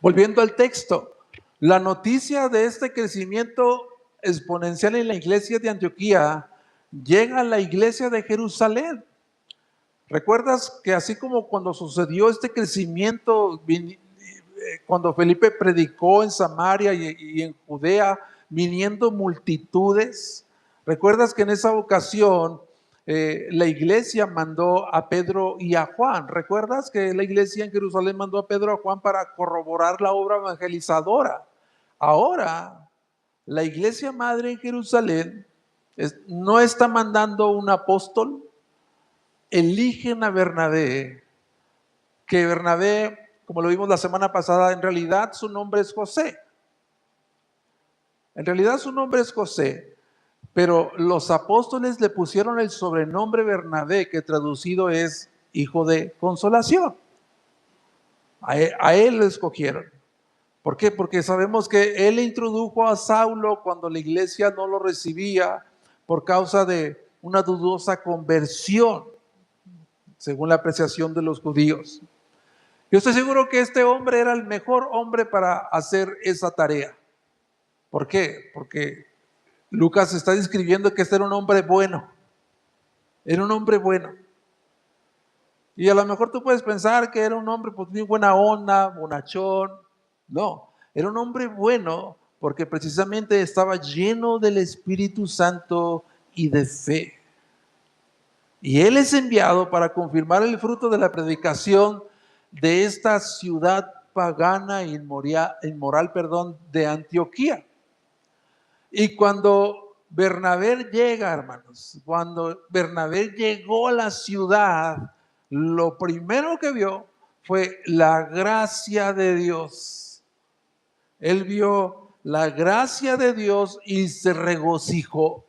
Volviendo al texto, la noticia de este crecimiento exponencial en la iglesia de Antioquía llega a la iglesia de Jerusalén. ¿Recuerdas que así como cuando sucedió este crecimiento, cuando Felipe predicó en Samaria y en Judea, viniendo multitudes? ¿Recuerdas que en esa ocasión la iglesia mandó a Pedro y a Juan? ¿Recuerdas que la iglesia en Jerusalén mandó a Pedro y a Juan para corroborar la obra evangelizadora? Ahora, la iglesia madre en Jerusalén no está mandando un apóstol. Eligen a Bernabé, que Bernabé, como lo vimos la semana pasada, en realidad su nombre es José. En realidad su nombre es José, pero los apóstoles le pusieron el sobrenombre Bernabé, que traducido es hijo de consolación. A él lo escogieron. ¿Por qué? Porque sabemos que él introdujo a Saulo cuando la iglesia no lo recibía por causa de una dudosa conversión, según la apreciación de los judíos. Yo estoy seguro que este hombre era el mejor hombre para hacer esa tarea. ¿Por qué? Porque Lucas está describiendo que este era un hombre bueno. Era un hombre bueno. Y a lo mejor tú puedes pensar que era un hombre pues bien buena onda, bonachón. No, era un hombre bueno porque precisamente estaba lleno del Espíritu Santo y de fe. Y él es enviado para confirmar el fruto de la predicación de esta ciudad pagana e inmoral, de Antioquía. Y cuando Bernabé llega, hermanos, cuando Bernabé llegó a la ciudad, lo primero que vio fue la gracia de Dios. Él vio la gracia de Dios y se regocijó.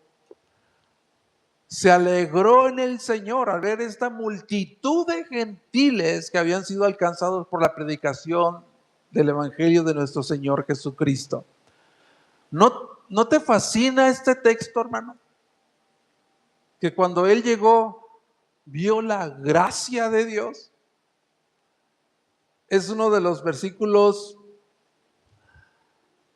Se alegró en el Señor al ver esta multitud de gentiles que habían sido alcanzados por la predicación del Evangelio de nuestro Señor Jesucristo. ¿No te fascina este texto, hermano? Que cuando él llegó, vio la gracia de Dios. Es uno de los versículos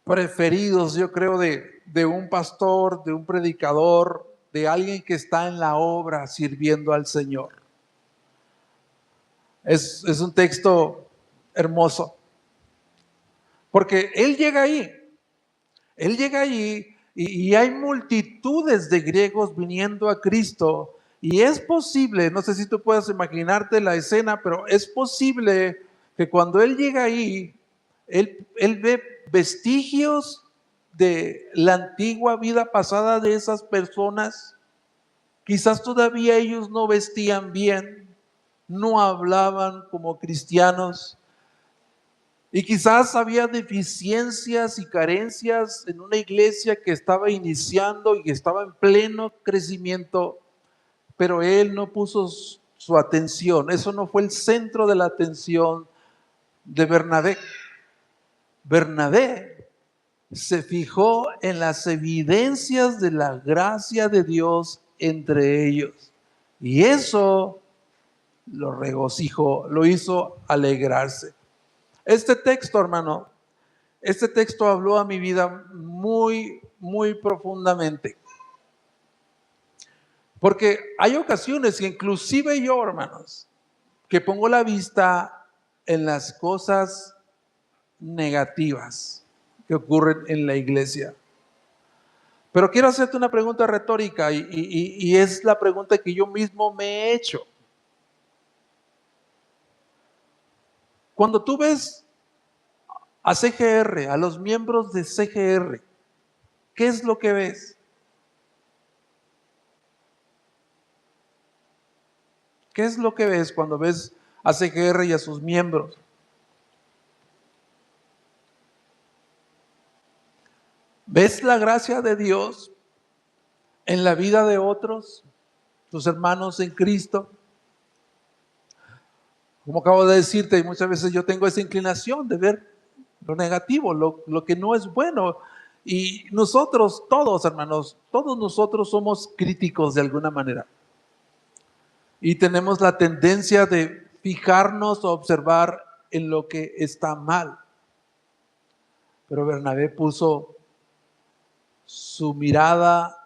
preferidos, yo creo, de un pastor, de un predicador, de alguien que está en la obra sirviendo al Señor. Es un texto hermoso. Porque él llega ahí y hay multitudes de griegos viniendo a Cristo Y es posible, no sé si tú puedes imaginarte la escena, pero es posible que cuando él llega ahí, él ve vestigios de la antigua vida pasada de esas personas. Quizás todavía ellos no vestían bien, no hablaban como cristianos, y quizás había deficiencias y carencias en una iglesia que estaba iniciando y que estaba en pleno crecimiento, pero él no puso su atención. Eso no fue el centro de la atención de Bernabé. Bernabé se fijó en las evidencias de la gracia de Dios entre ellos. Y eso lo regocijó, lo hizo alegrarse. Este texto, hermano, este texto habló a mi vida muy, muy profundamente. Porque hay ocasiones que inclusive yo, hermanos, que pongo la vista en las cosas negativas que ocurren en la iglesia. Pero quiero hacerte una pregunta retórica y es la pregunta que yo mismo me he hecho. Cuando tú ves a CGR, a los miembros de CGR, ¿qué es lo que ves? ¿Qué es lo que ves cuando ves a CGR y a sus miembros? ¿Ves la gracia de Dios en la vida de otros, tus hermanos en Cristo? Como acabo de decirte, muchas veces yo tengo esa inclinación de ver lo negativo, lo que no es bueno. Y nosotros, todos hermanos, todos nosotros somos críticos de alguna manera. Y tenemos la tendencia de fijarnos o observar en lo que está mal. Pero Bernabé puso su mirada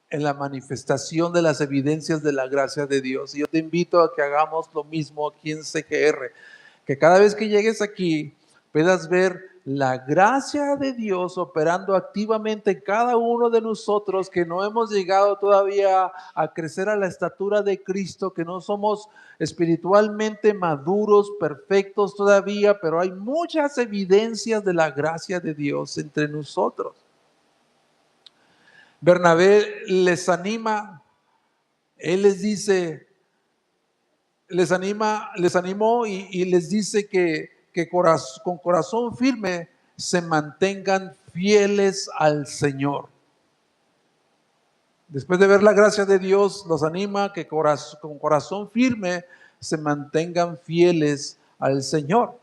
en la manifestación de las evidencias de la gracia de Dios. Y yo te invito a que hagamos lo mismo aquí en CGR, que cada vez que llegues aquí puedas ver la gracia de Dios operando activamente en cada uno de nosotros que no hemos llegado todavía a crecer a la estatura de Cristo, que no somos espiritualmente maduros, perfectos todavía, pero hay muchas evidencias de la gracia de Dios entre nosotros. Bernabé les anima, él les dice, les animó y les dice que con corazón firme se mantengan fieles al Señor. Después de ver la gracia de Dios, los anima que con corazón firme se mantengan fieles al Señor.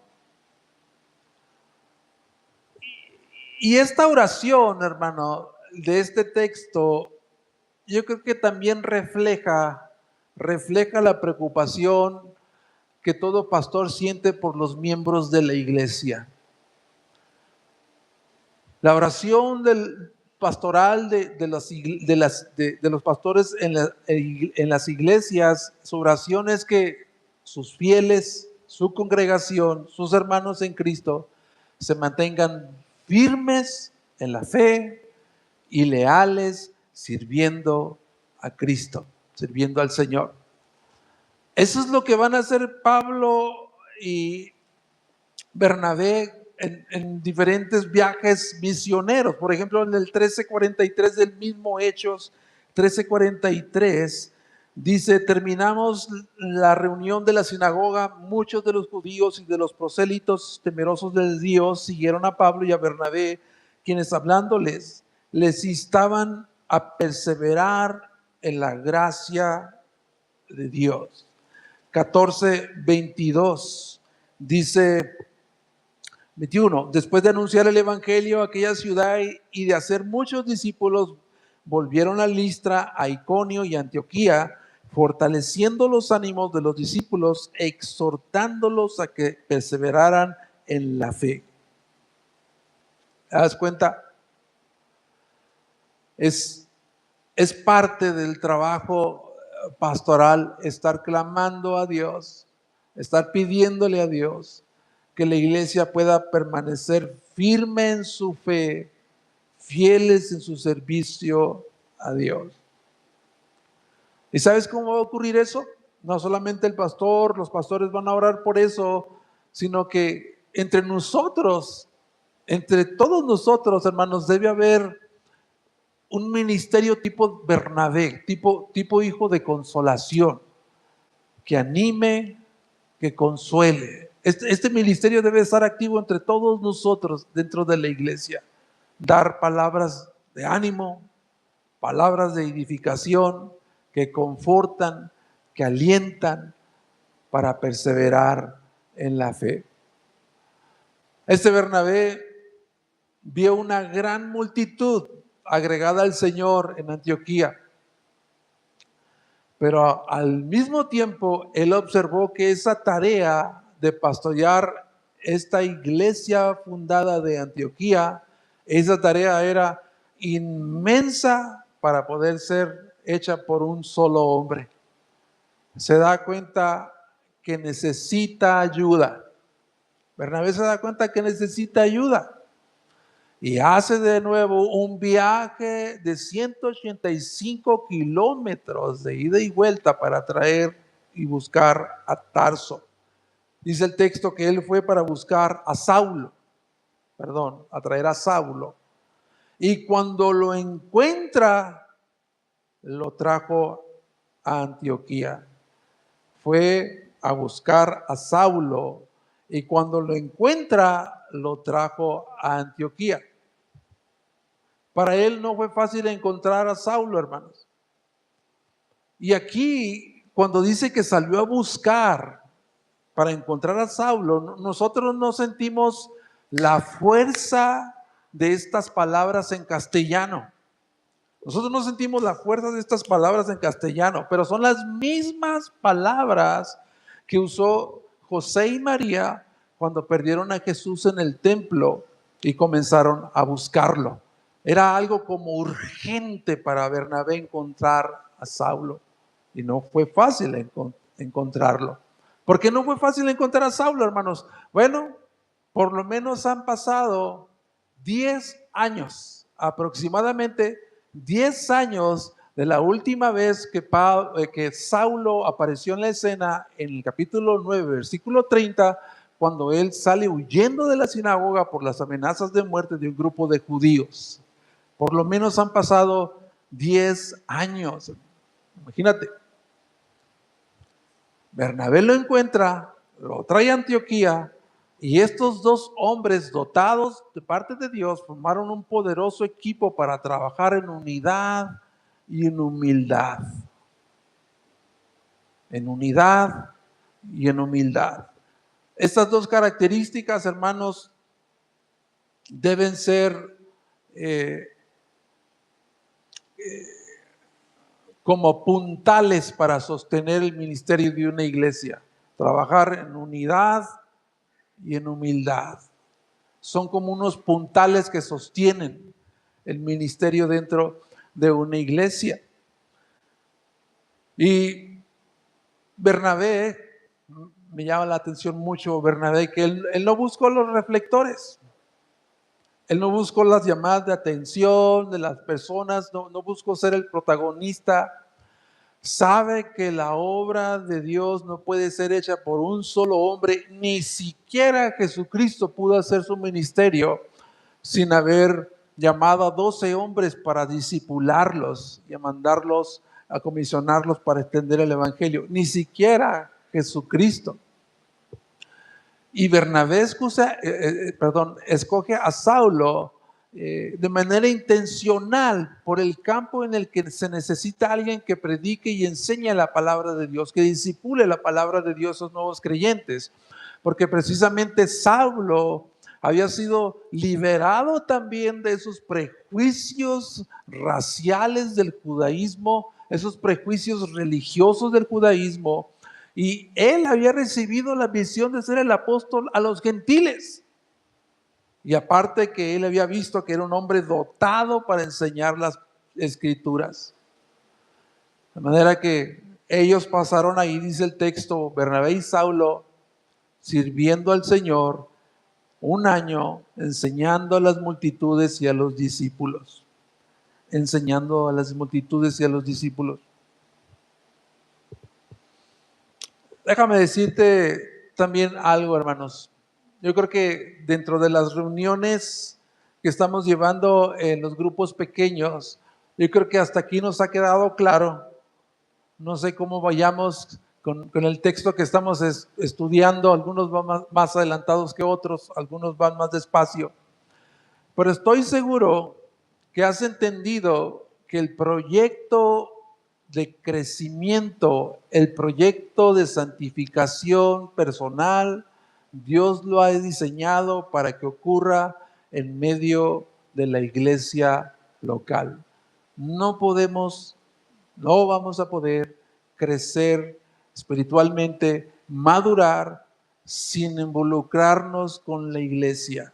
Y esta oración, hermano, de este texto, yo creo que también refleja la preocupación que todo pastor siente por los miembros de la iglesia. La oración del pastoral de los pastores en las iglesias, su oración es que sus fieles, su congregación, sus hermanos en Cristo, se mantengan firmes en la fe y leales sirviendo a Cristo, sirviendo al Señor. Eso es lo que van a hacer Pablo y Bernabé en diferentes viajes misioneros. Por ejemplo, en el 1343 del mismo Hechos 1343, dice: terminamos la reunión de la sinagoga, muchos de los judíos y de los prosélitos temerosos de Dios siguieron a Pablo y a Bernabé, quienes hablándoles les instaban a perseverar en la gracia de Dios. 14:22 dice 21, después de anunciar el evangelio a aquella ciudad y de hacer muchos discípulos, volvieron a Listra, a Iconio y a Antioquía, fortaleciendo los ánimos de los discípulos, exhortándolos a que perseveraran en la fe. ¿Te das cuenta? Es parte del trabajo pastoral estar clamando a Dios, estar pidiéndole a Dios que la iglesia pueda permanecer firme en su fe, fieles en su servicio a Dios. ¿Y sabes cómo va a ocurrir eso? No solamente el pastor, los pastores van a orar por eso, sino que entre nosotros, entre todos nosotros, hermanos, debe haber un ministerio tipo Bernabé, tipo hijo de consolación, que anime, que consuele. Este ministerio debe estar activo entre todos nosotros dentro de la iglesia. Dar palabras de ánimo, palabras de edificación, que confortan, que alientan para perseverar en la fe. Este Bernabé vio una gran multitud agregada al Señor en Antioquía, pero al mismo tiempo él observó que esa tarea de pastorear esta iglesia fundada de Antioquía, esa tarea era inmensa para poder ser hecha por un solo hombre. Se da cuenta que necesita ayuda. Bernabé se da cuenta que necesita ayuda y hace de nuevo un viaje de 185 kilómetros de ida y vuelta para traer y buscar a Tarso. Dice el texto que él fue para buscar a Saulo, a traer a Saulo. Y cuando lo encuentra, lo trajo a Antioquía. Fue a buscar a Saulo y cuando lo encuentra, lo trajo a Antioquía. Para él no fue fácil encontrar a Saulo, hermanos. Y aquí, cuando dice que salió a buscar para encontrar a Saulo, nosotros no sentimos la fuerza de estas palabras en castellano. Nosotros no sentimos la fuerza de estas palabras en castellano, pero son las mismas palabras que usó José y María cuando perdieron a Jesús en el templo y comenzaron a buscarlo. Era algo como urgente para Bernabé encontrar a Saulo y no fue fácil encontrarlo. ¿Por qué no fue fácil encontrar a Saulo, hermanos? Bueno, por lo menos han pasado 10 años, aproximadamente 10 años de la última vez que Saulo apareció en la escena en el capítulo 9, versículo 30, cuando él sale huyendo de la sinagoga por las amenazas de muerte de un grupo de judíos. Por lo menos han pasado 10 años. Imagínate. Bernabé lo encuentra, lo trae a Antioquía y estos dos hombres dotados de parte de Dios formaron un poderoso equipo para trabajar en unidad y en humildad. En unidad y en humildad. Estas dos características, hermanos, deben ser como puntales para sostener el ministerio de una iglesia. Trabajar en unidad y en humildad. Son como unos puntales que sostienen el ministerio dentro de una iglesia. Y Bernabé, me llama la atención mucho Bernabé, que él no buscó los reflectores. Él no buscó las llamadas de atención de las personas, no buscó ser el protagonista. Sabe que la obra de Dios no puede ser hecha por un solo hombre, ni siquiera Jesucristo pudo hacer su ministerio sin haber llamado a 12 hombres para discipularlos y a mandarlos, a comisionarlos para extender el evangelio. Ni siquiera Jesucristo. Y Bernabé escoge a Saulo de manera intencional por el campo en el que se necesita alguien que predique y enseñe la palabra de Dios, que disipule la palabra de Dios a los nuevos creyentes. Porque precisamente Saulo había sido liberado también de esos prejuicios raciales del judaísmo, esos prejuicios religiosos del judaísmo, y él había recibido la misión de ser el apóstol a los gentiles. Y aparte que él había visto que era un hombre dotado para enseñar las escrituras. De manera que ellos pasaron ahí, dice el texto, Bernabé y Saulo, sirviendo al Señor 1 año, enseñando a las multitudes y a los discípulos. Enseñando a las multitudes y a los discípulos. Déjame decirte también algo, hermanos. Yo creo que dentro de las reuniones que estamos llevando en los grupos pequeños, yo creo que hasta aquí nos ha quedado claro. No sé cómo vayamos con el texto que estamos estudiando. Algunos van más adelantados que otros, algunos van más despacio. Pero estoy seguro que has entendido que el proyecto de crecimiento, el proyecto de santificación personal, Dios lo ha diseñado para que ocurra en medio de la iglesia local. No vamos a poder crecer espiritualmente, madurar, sin involucrarnos con la iglesia.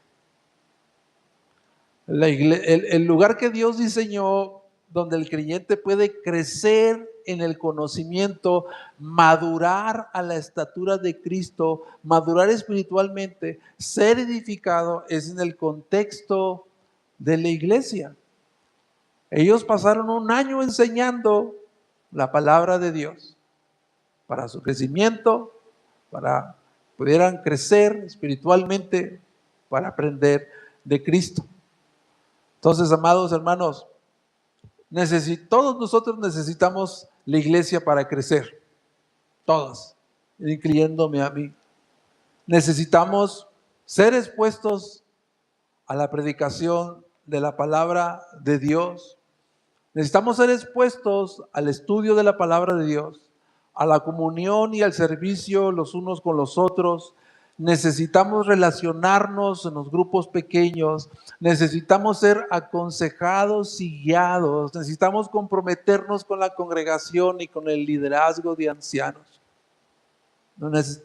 El lugar que Dios diseñó donde el creyente puede crecer en el conocimiento, madurar a la estatura de Cristo, madurar espiritualmente, ser edificado, es en el contexto de la iglesia. Ellos pasaron un año enseñando la palabra de Dios para su crecimiento, para que pudieran crecer espiritualmente, para aprender de Cristo. Entonces, amados hermanos, todos nosotros necesitamos la iglesia para crecer. Todos, incluyéndome a mí. Necesitamos ser expuestos a la predicación de la palabra de Dios. Necesitamos ser expuestos al estudio de la palabra de Dios, a la comunión y al servicio los unos con los otros. Necesitamos relacionarnos en los grupos pequeños, necesitamos ser aconsejados y guiados, necesitamos comprometernos con la congregación y con el liderazgo de ancianos.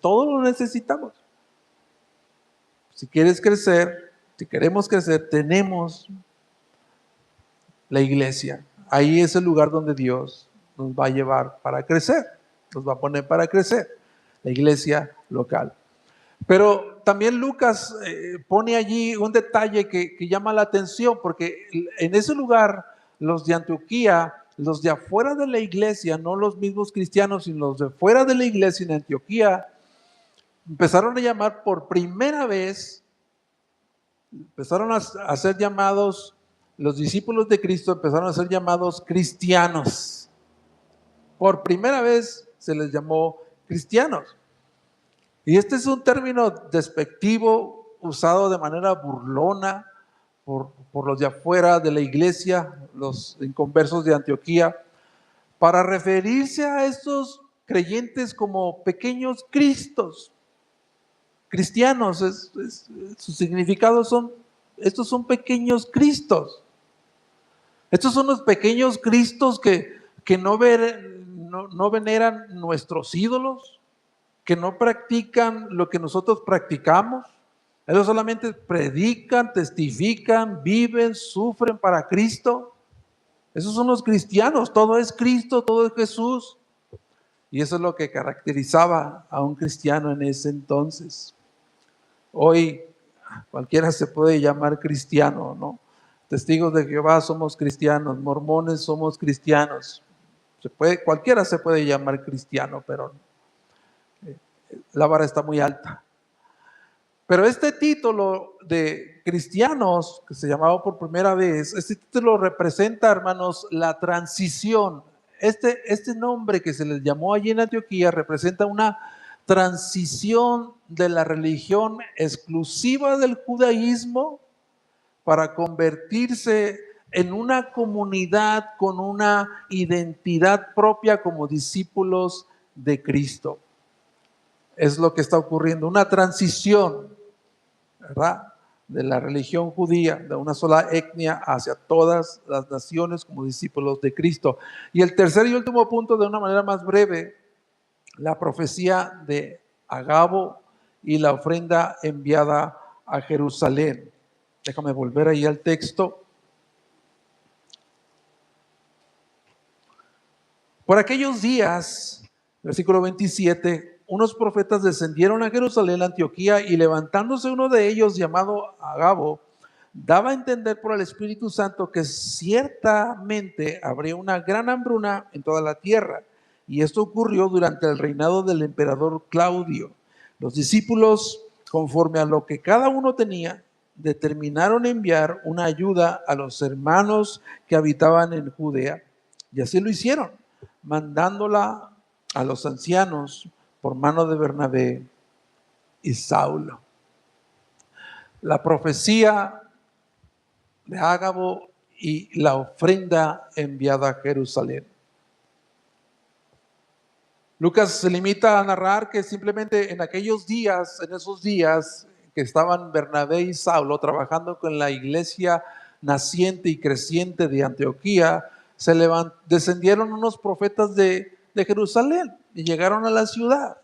Todo lo necesitamos. Si quieres crecer, si queremos crecer, tenemos la iglesia. Ahí es el lugar donde Dios nos va a llevar para crecer, nos va a poner para crecer, la iglesia local. Pero también Lucas pone allí un detalle que llama la atención, porque en ese lugar los de Antioquía, los de afuera de la iglesia, no los mismos cristianos, sino los de fuera de la iglesia en Antioquía, empezaron a llamar por primera vez, empezaron a ser llamados, los discípulos de Cristo empezaron a ser llamados cristianos. Por primera vez se les llamó cristianos. Y este es un término despectivo usado de manera burlona por los de afuera de la iglesia, los inconversos de Antioquía, para referirse a estos creyentes como pequeños cristos, cristianos. Su significado estos son pequeños cristos. Estos son los pequeños cristos que no veneran nuestros ídolos, que no practican lo que nosotros practicamos. Ellos solamente predican, testifican, viven, sufren para Cristo. Esos son los cristianos. Todo es Cristo, todo es Jesús. Y eso es lo que caracterizaba a un cristiano en ese entonces. Hoy cualquiera se puede llamar cristiano, ¿no? Testigos de Jehová somos cristianos, mormones somos cristianos. Cualquiera se puede llamar cristiano, pero la vara está muy alta. Pero este título de cristianos, que se llamaba por primera vez, este título representa, hermanos, la transición. Este nombre que se les llamó allí en Antioquía representa una transición de la religión exclusiva del judaísmo para convertirse en una comunidad con una identidad propia como discípulos de Cristo. Es lo que está ocurriendo, una transición, ¿verdad?, de la religión judía, de una sola etnia hacia todas las naciones como discípulos de Cristo. Y el tercer y último punto, de una manera más breve, la profecía de Agabo y la ofrenda enviada a Jerusalén. Déjame volver ahí al texto. Por aquellos días, versículo 27, unos profetas descendieron a Jerusalén, Antioquía, y levantándose uno de ellos llamado Agabo, daba a entender por el Espíritu Santo que ciertamente habría una gran hambruna en toda la tierra, Y esto ocurrió durante el reinado del emperador Claudio. Los discípulos, conforme a lo que cada uno tenía, determinaron enviar una ayuda a los hermanos que habitaban en Judea. Y así lo hicieron, mandándola a los ancianos por mano de Bernabé y Saulo. La profecía de Ágabo y la ofrenda enviada a Jerusalén. Lucas se limita a narrar que simplemente en esos días que estaban Bernabé y Saulo trabajando con la iglesia naciente y creciente de Antioquía, descendieron unos profetas de Jerusalén y llegaron a la ciudad.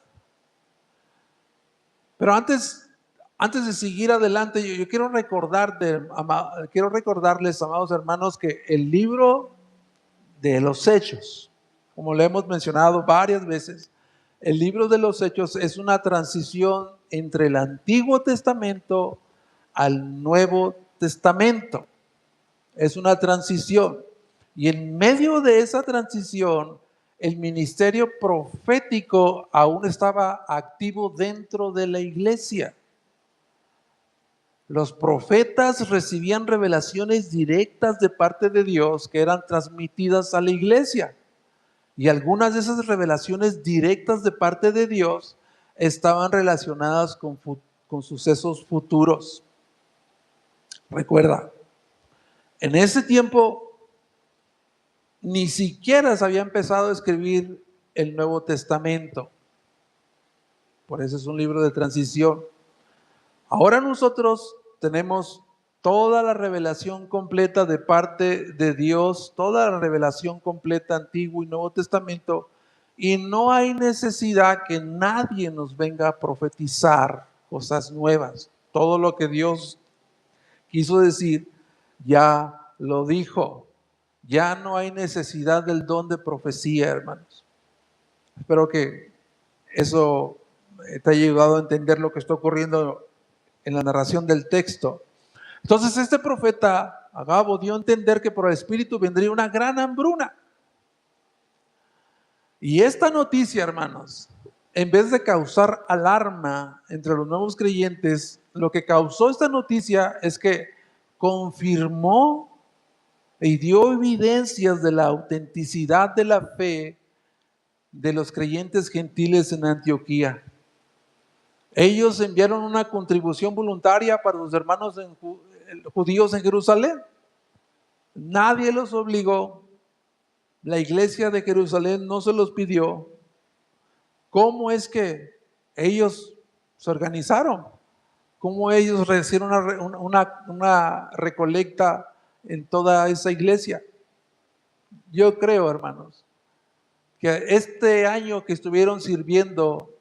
Pero antes de seguir adelante, yo quiero recordarles, amados hermanos, que el libro de los Hechos, como lo hemos mencionado varias veces, el libro de los Hechos es una transición entre el Antiguo Testamento al Nuevo Testamento. Es una transición. Y en medio de esa transición, el ministerio profético aún estaba activo dentro de la iglesia. Los profetas recibían revelaciones directas de parte de Dios que eran transmitidas a la iglesia. Y algunas de esas revelaciones directas de parte de Dios estaban relacionadas con sucesos futuros. Recuerda, en ese tiempo ni siquiera se había empezado a escribir el Nuevo Testamento. Por eso es un libro de transición. Ahora nosotros tenemos toda la revelación completa de parte de Dios, toda la revelación completa, Antiguo y Nuevo Testamento, y no hay necesidad que nadie nos venga a profetizar cosas nuevas. Todo lo que Dios quiso decir, ya lo dijo. Ya no hay necesidad del don de profecía, hermanos. Espero que eso te haya ayudado a entender lo que está ocurriendo en la narración del texto. Entonces este profeta Agabo dio a entender que por el Espíritu vendría una gran hambruna. Y esta noticia, hermanos, en vez de causar alarma entre los nuevos creyentes, lo que causó esta noticia es que confirmó y dio evidencias de la autenticidad de la fe de los creyentes gentiles en Antioquía. Ellos enviaron una contribución voluntaria para los hermanos judíos en Jerusalén. Nadie los obligó. La iglesia de Jerusalén no se los pidió. ¿Cómo es que ellos se organizaron? ¿Cómo ellos recibieron una recolecta en toda esa iglesia? Yo creo, hermanos, que este año que estuvieron sirviendo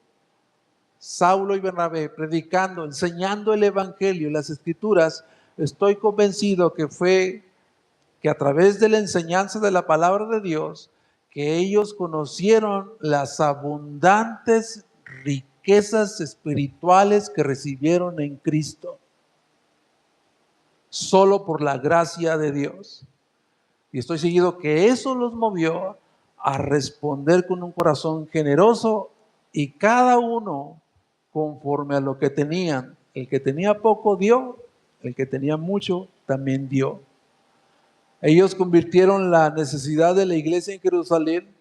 Saulo y Bernabé, predicando, enseñando el evangelio y las escrituras, estoy convencido que fue que a través de la enseñanza de la palabra de Dios, que ellos conocieron las abundantes riquezas espirituales que recibieron en Cristo, solo por la gracia de Dios. Y estoy seguro que eso los movió a responder con un corazón generoso, y cada uno conforme a lo que tenían. El que tenía poco dio, el que tenía mucho también dio. Ellos convirtieron la necesidad de la iglesia en Jerusalén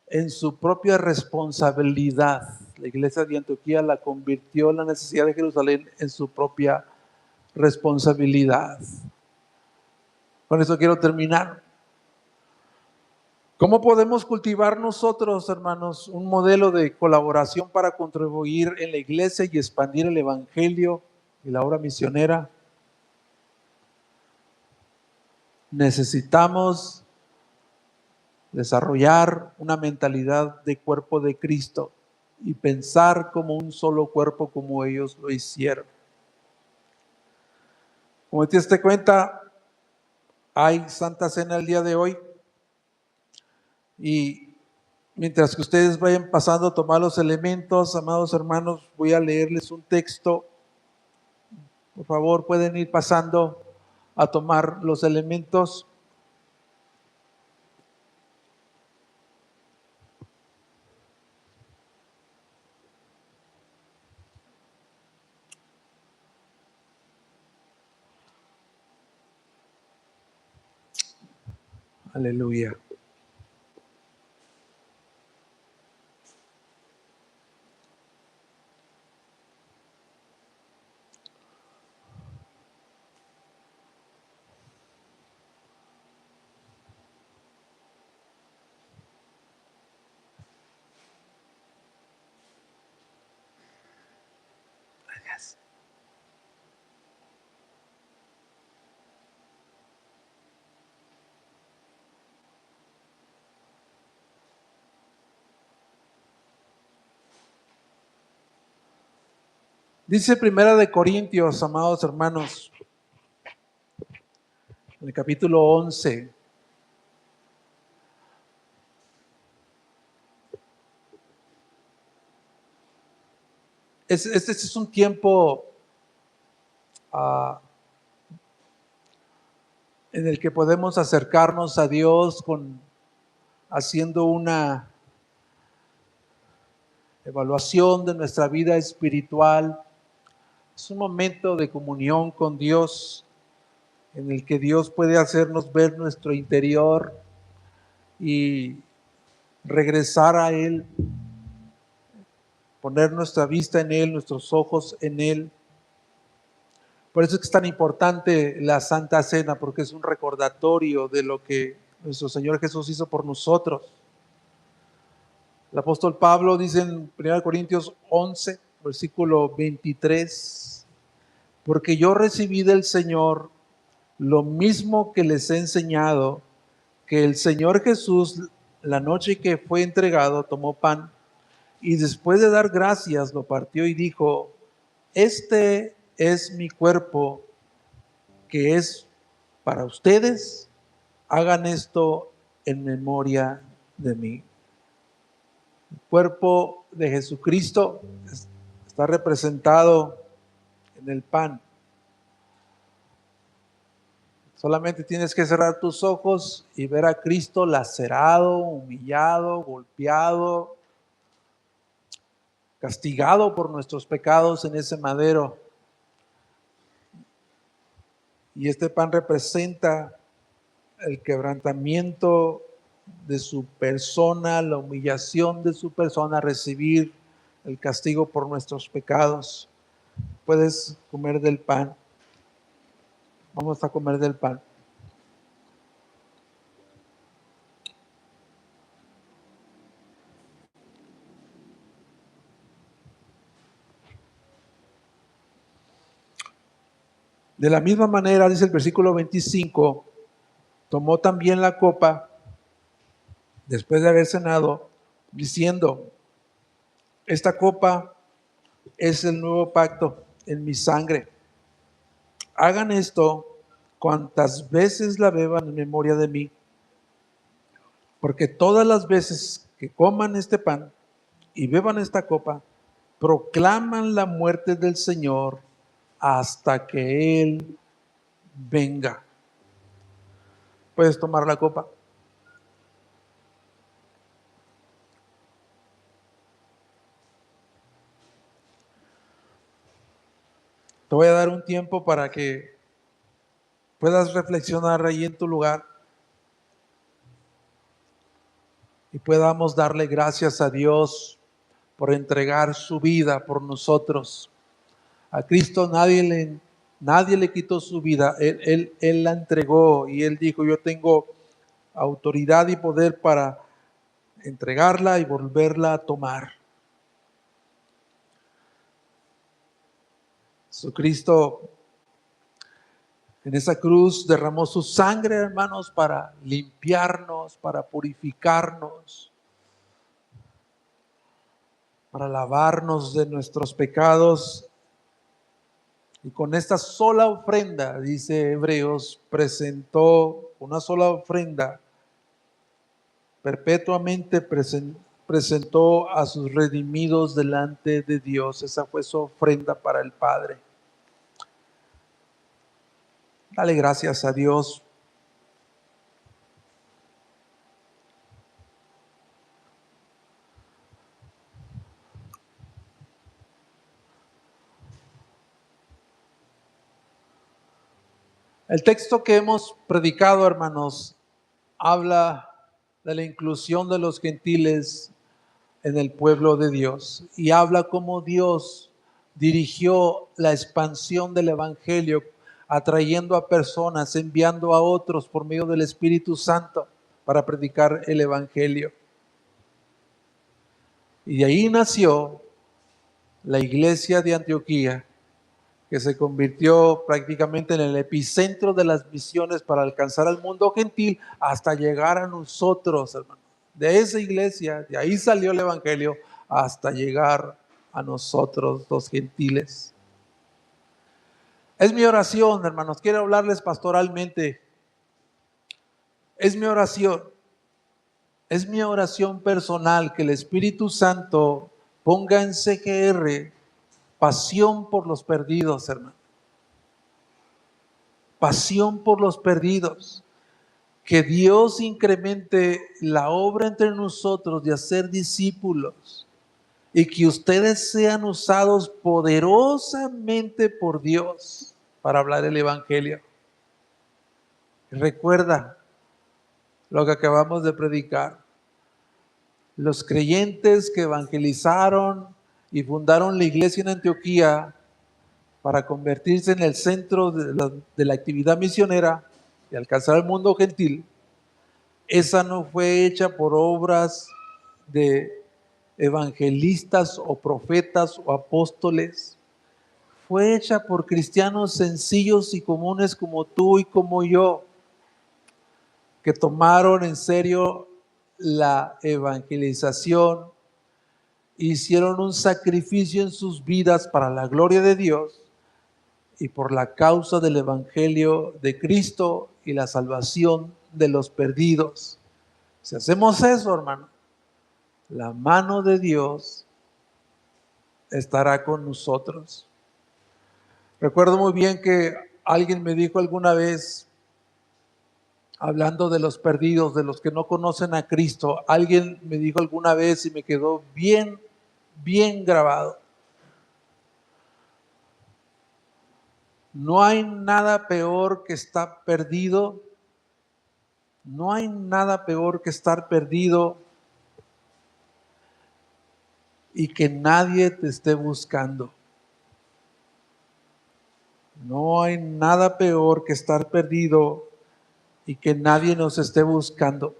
en su propia responsabilidad. La iglesia de Antioquía la convirtió la necesidad de Jerusalén en su propia responsabilidad. Con eso quiero terminar. ¿Cómo podemos cultivar nosotros, hermanos, un modelo de colaboración para contribuir en la iglesia y expandir el evangelio y la obra misionera? Necesitamos desarrollar una mentalidad de cuerpo de Cristo y pensar como un solo cuerpo como ellos lo hicieron. Como te diste cuenta, hay Santa Cena el día de hoy, y mientras que ustedes vayan pasando a tomar los elementos, amados hermanos, voy a leerles un texto. Por favor, pueden ir pasando a tomar los elementos. Aleluya. Dice Primera de Corintios, amados hermanos, en el capítulo 11. Este es un tiempo en el que podemos acercarnos a Dios haciendo una evaluación de nuestra vida espiritual. Es un momento de comunión con Dios en el que Dios puede hacernos ver nuestro interior y regresar a Él, poner nuestra vista en Él, nuestros ojos en Él. Por eso es que es tan importante la Santa Cena, porque es un recordatorio de lo que nuestro Señor Jesús hizo por nosotros. El apóstol Pablo dice en 1 Corintios 11, versículo 23, porque yo recibí del Señor lo mismo que les he enseñado, que el Señor Jesús, la noche que fue entregado, tomó pan y después de dar gracias lo partió y dijo, este es mi cuerpo que es para ustedes, hagan esto en memoria de mí. El cuerpo de Jesucristo está representado en el pan. Solamente tienes que cerrar tus ojos y ver a Cristo lacerado, humillado, golpeado, castigado por nuestros pecados en ese madero. Y este pan representa el quebrantamiento de su persona, la humillación de su persona, recibir el castigo por nuestros pecados. Puedes comer del pan. Vamos a comer del pan. De la misma manera, dice el versículo 25, tomó también la copa después de haber cenado, diciendo, esta copa es el nuevo pacto en mi sangre. Hagan esto cuantas veces la beban en memoria de mí, porque todas las veces que coman este pan y beban esta copa, proclaman la muerte del Señor hasta que Él venga. Puedes tomar la copa. Te voy a dar un tiempo para que puedas reflexionar ahí en tu lugar y podamos darle gracias a Dios por entregar su vida por nosotros. A Cristo nadie le quitó su vida, él la entregó y Él dijo, yo tengo autoridad y poder para entregarla y volverla a tomar. Jesucristo en esa cruz derramó su sangre, hermanos, para limpiarnos, para purificarnos, para lavarnos de nuestros pecados. Y con esta sola ofrenda, dice Hebreos, presentó una sola ofrenda, perpetuamente presentó a sus redimidos delante de Dios. Esa fue su ofrenda para el Padre. Dale gracias a Dios. El texto que hemos predicado, hermanos, habla de la inclusión de los gentiles en el pueblo de Dios y habla cómo Dios dirigió la expansión del evangelio, atrayendo a personas, enviando a otros por medio del Espíritu Santo para predicar el evangelio. Y de ahí nació la iglesia de Antioquía, que se convirtió prácticamente en el epicentro de las misiones para alcanzar al mundo gentil hasta llegar a nosotros, hermanos. De esa iglesia, de ahí salió el evangelio hasta llegar a nosotros los gentiles. Es mi oración, hermanos, quiero hablarles pastoralmente. Es mi oración personal que el Espíritu Santo ponga en CGR pasión por los perdidos, hermano. Pasión por los perdidos. Que Dios incremente la obra entre nosotros de hacer discípulos y que ustedes sean usados poderosamente por Dios para hablar el evangelio. Recuerda lo que acabamos de predicar. Los creyentes que evangelizaron y fundaron la iglesia en Antioquía para convertirse en el centro de la actividad misionera y alcanzar el mundo gentil, esa no fue hecha por obras de evangelistas o profetas o apóstoles. Fue hecha por cristianos sencillos y comunes como tú y como yo, que tomaron en serio la evangelización, hicieron un sacrificio en sus vidas para la gloria de Dios y por la causa del evangelio de Cristo y la salvación de los perdidos. Si hacemos eso, hermano, la mano de Dios estará con nosotros. Recuerdo muy bien que alguien me dijo alguna vez, hablando de los perdidos, de los que no conocen a Cristo, alguien me dijo alguna vez y me quedó bien, bien grabado. No hay nada peor que estar perdido. No hay nada peor que estar perdido y que nadie te esté buscando. No hay nada peor que estar perdido y que nadie nos esté buscando.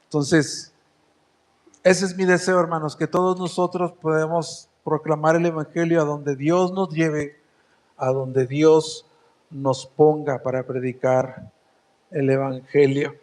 Entonces, ese es mi deseo, hermanos, que todos nosotros podamos proclamar el evangelio a donde Dios nos lleve, a donde Dios nos ponga para predicar el evangelio.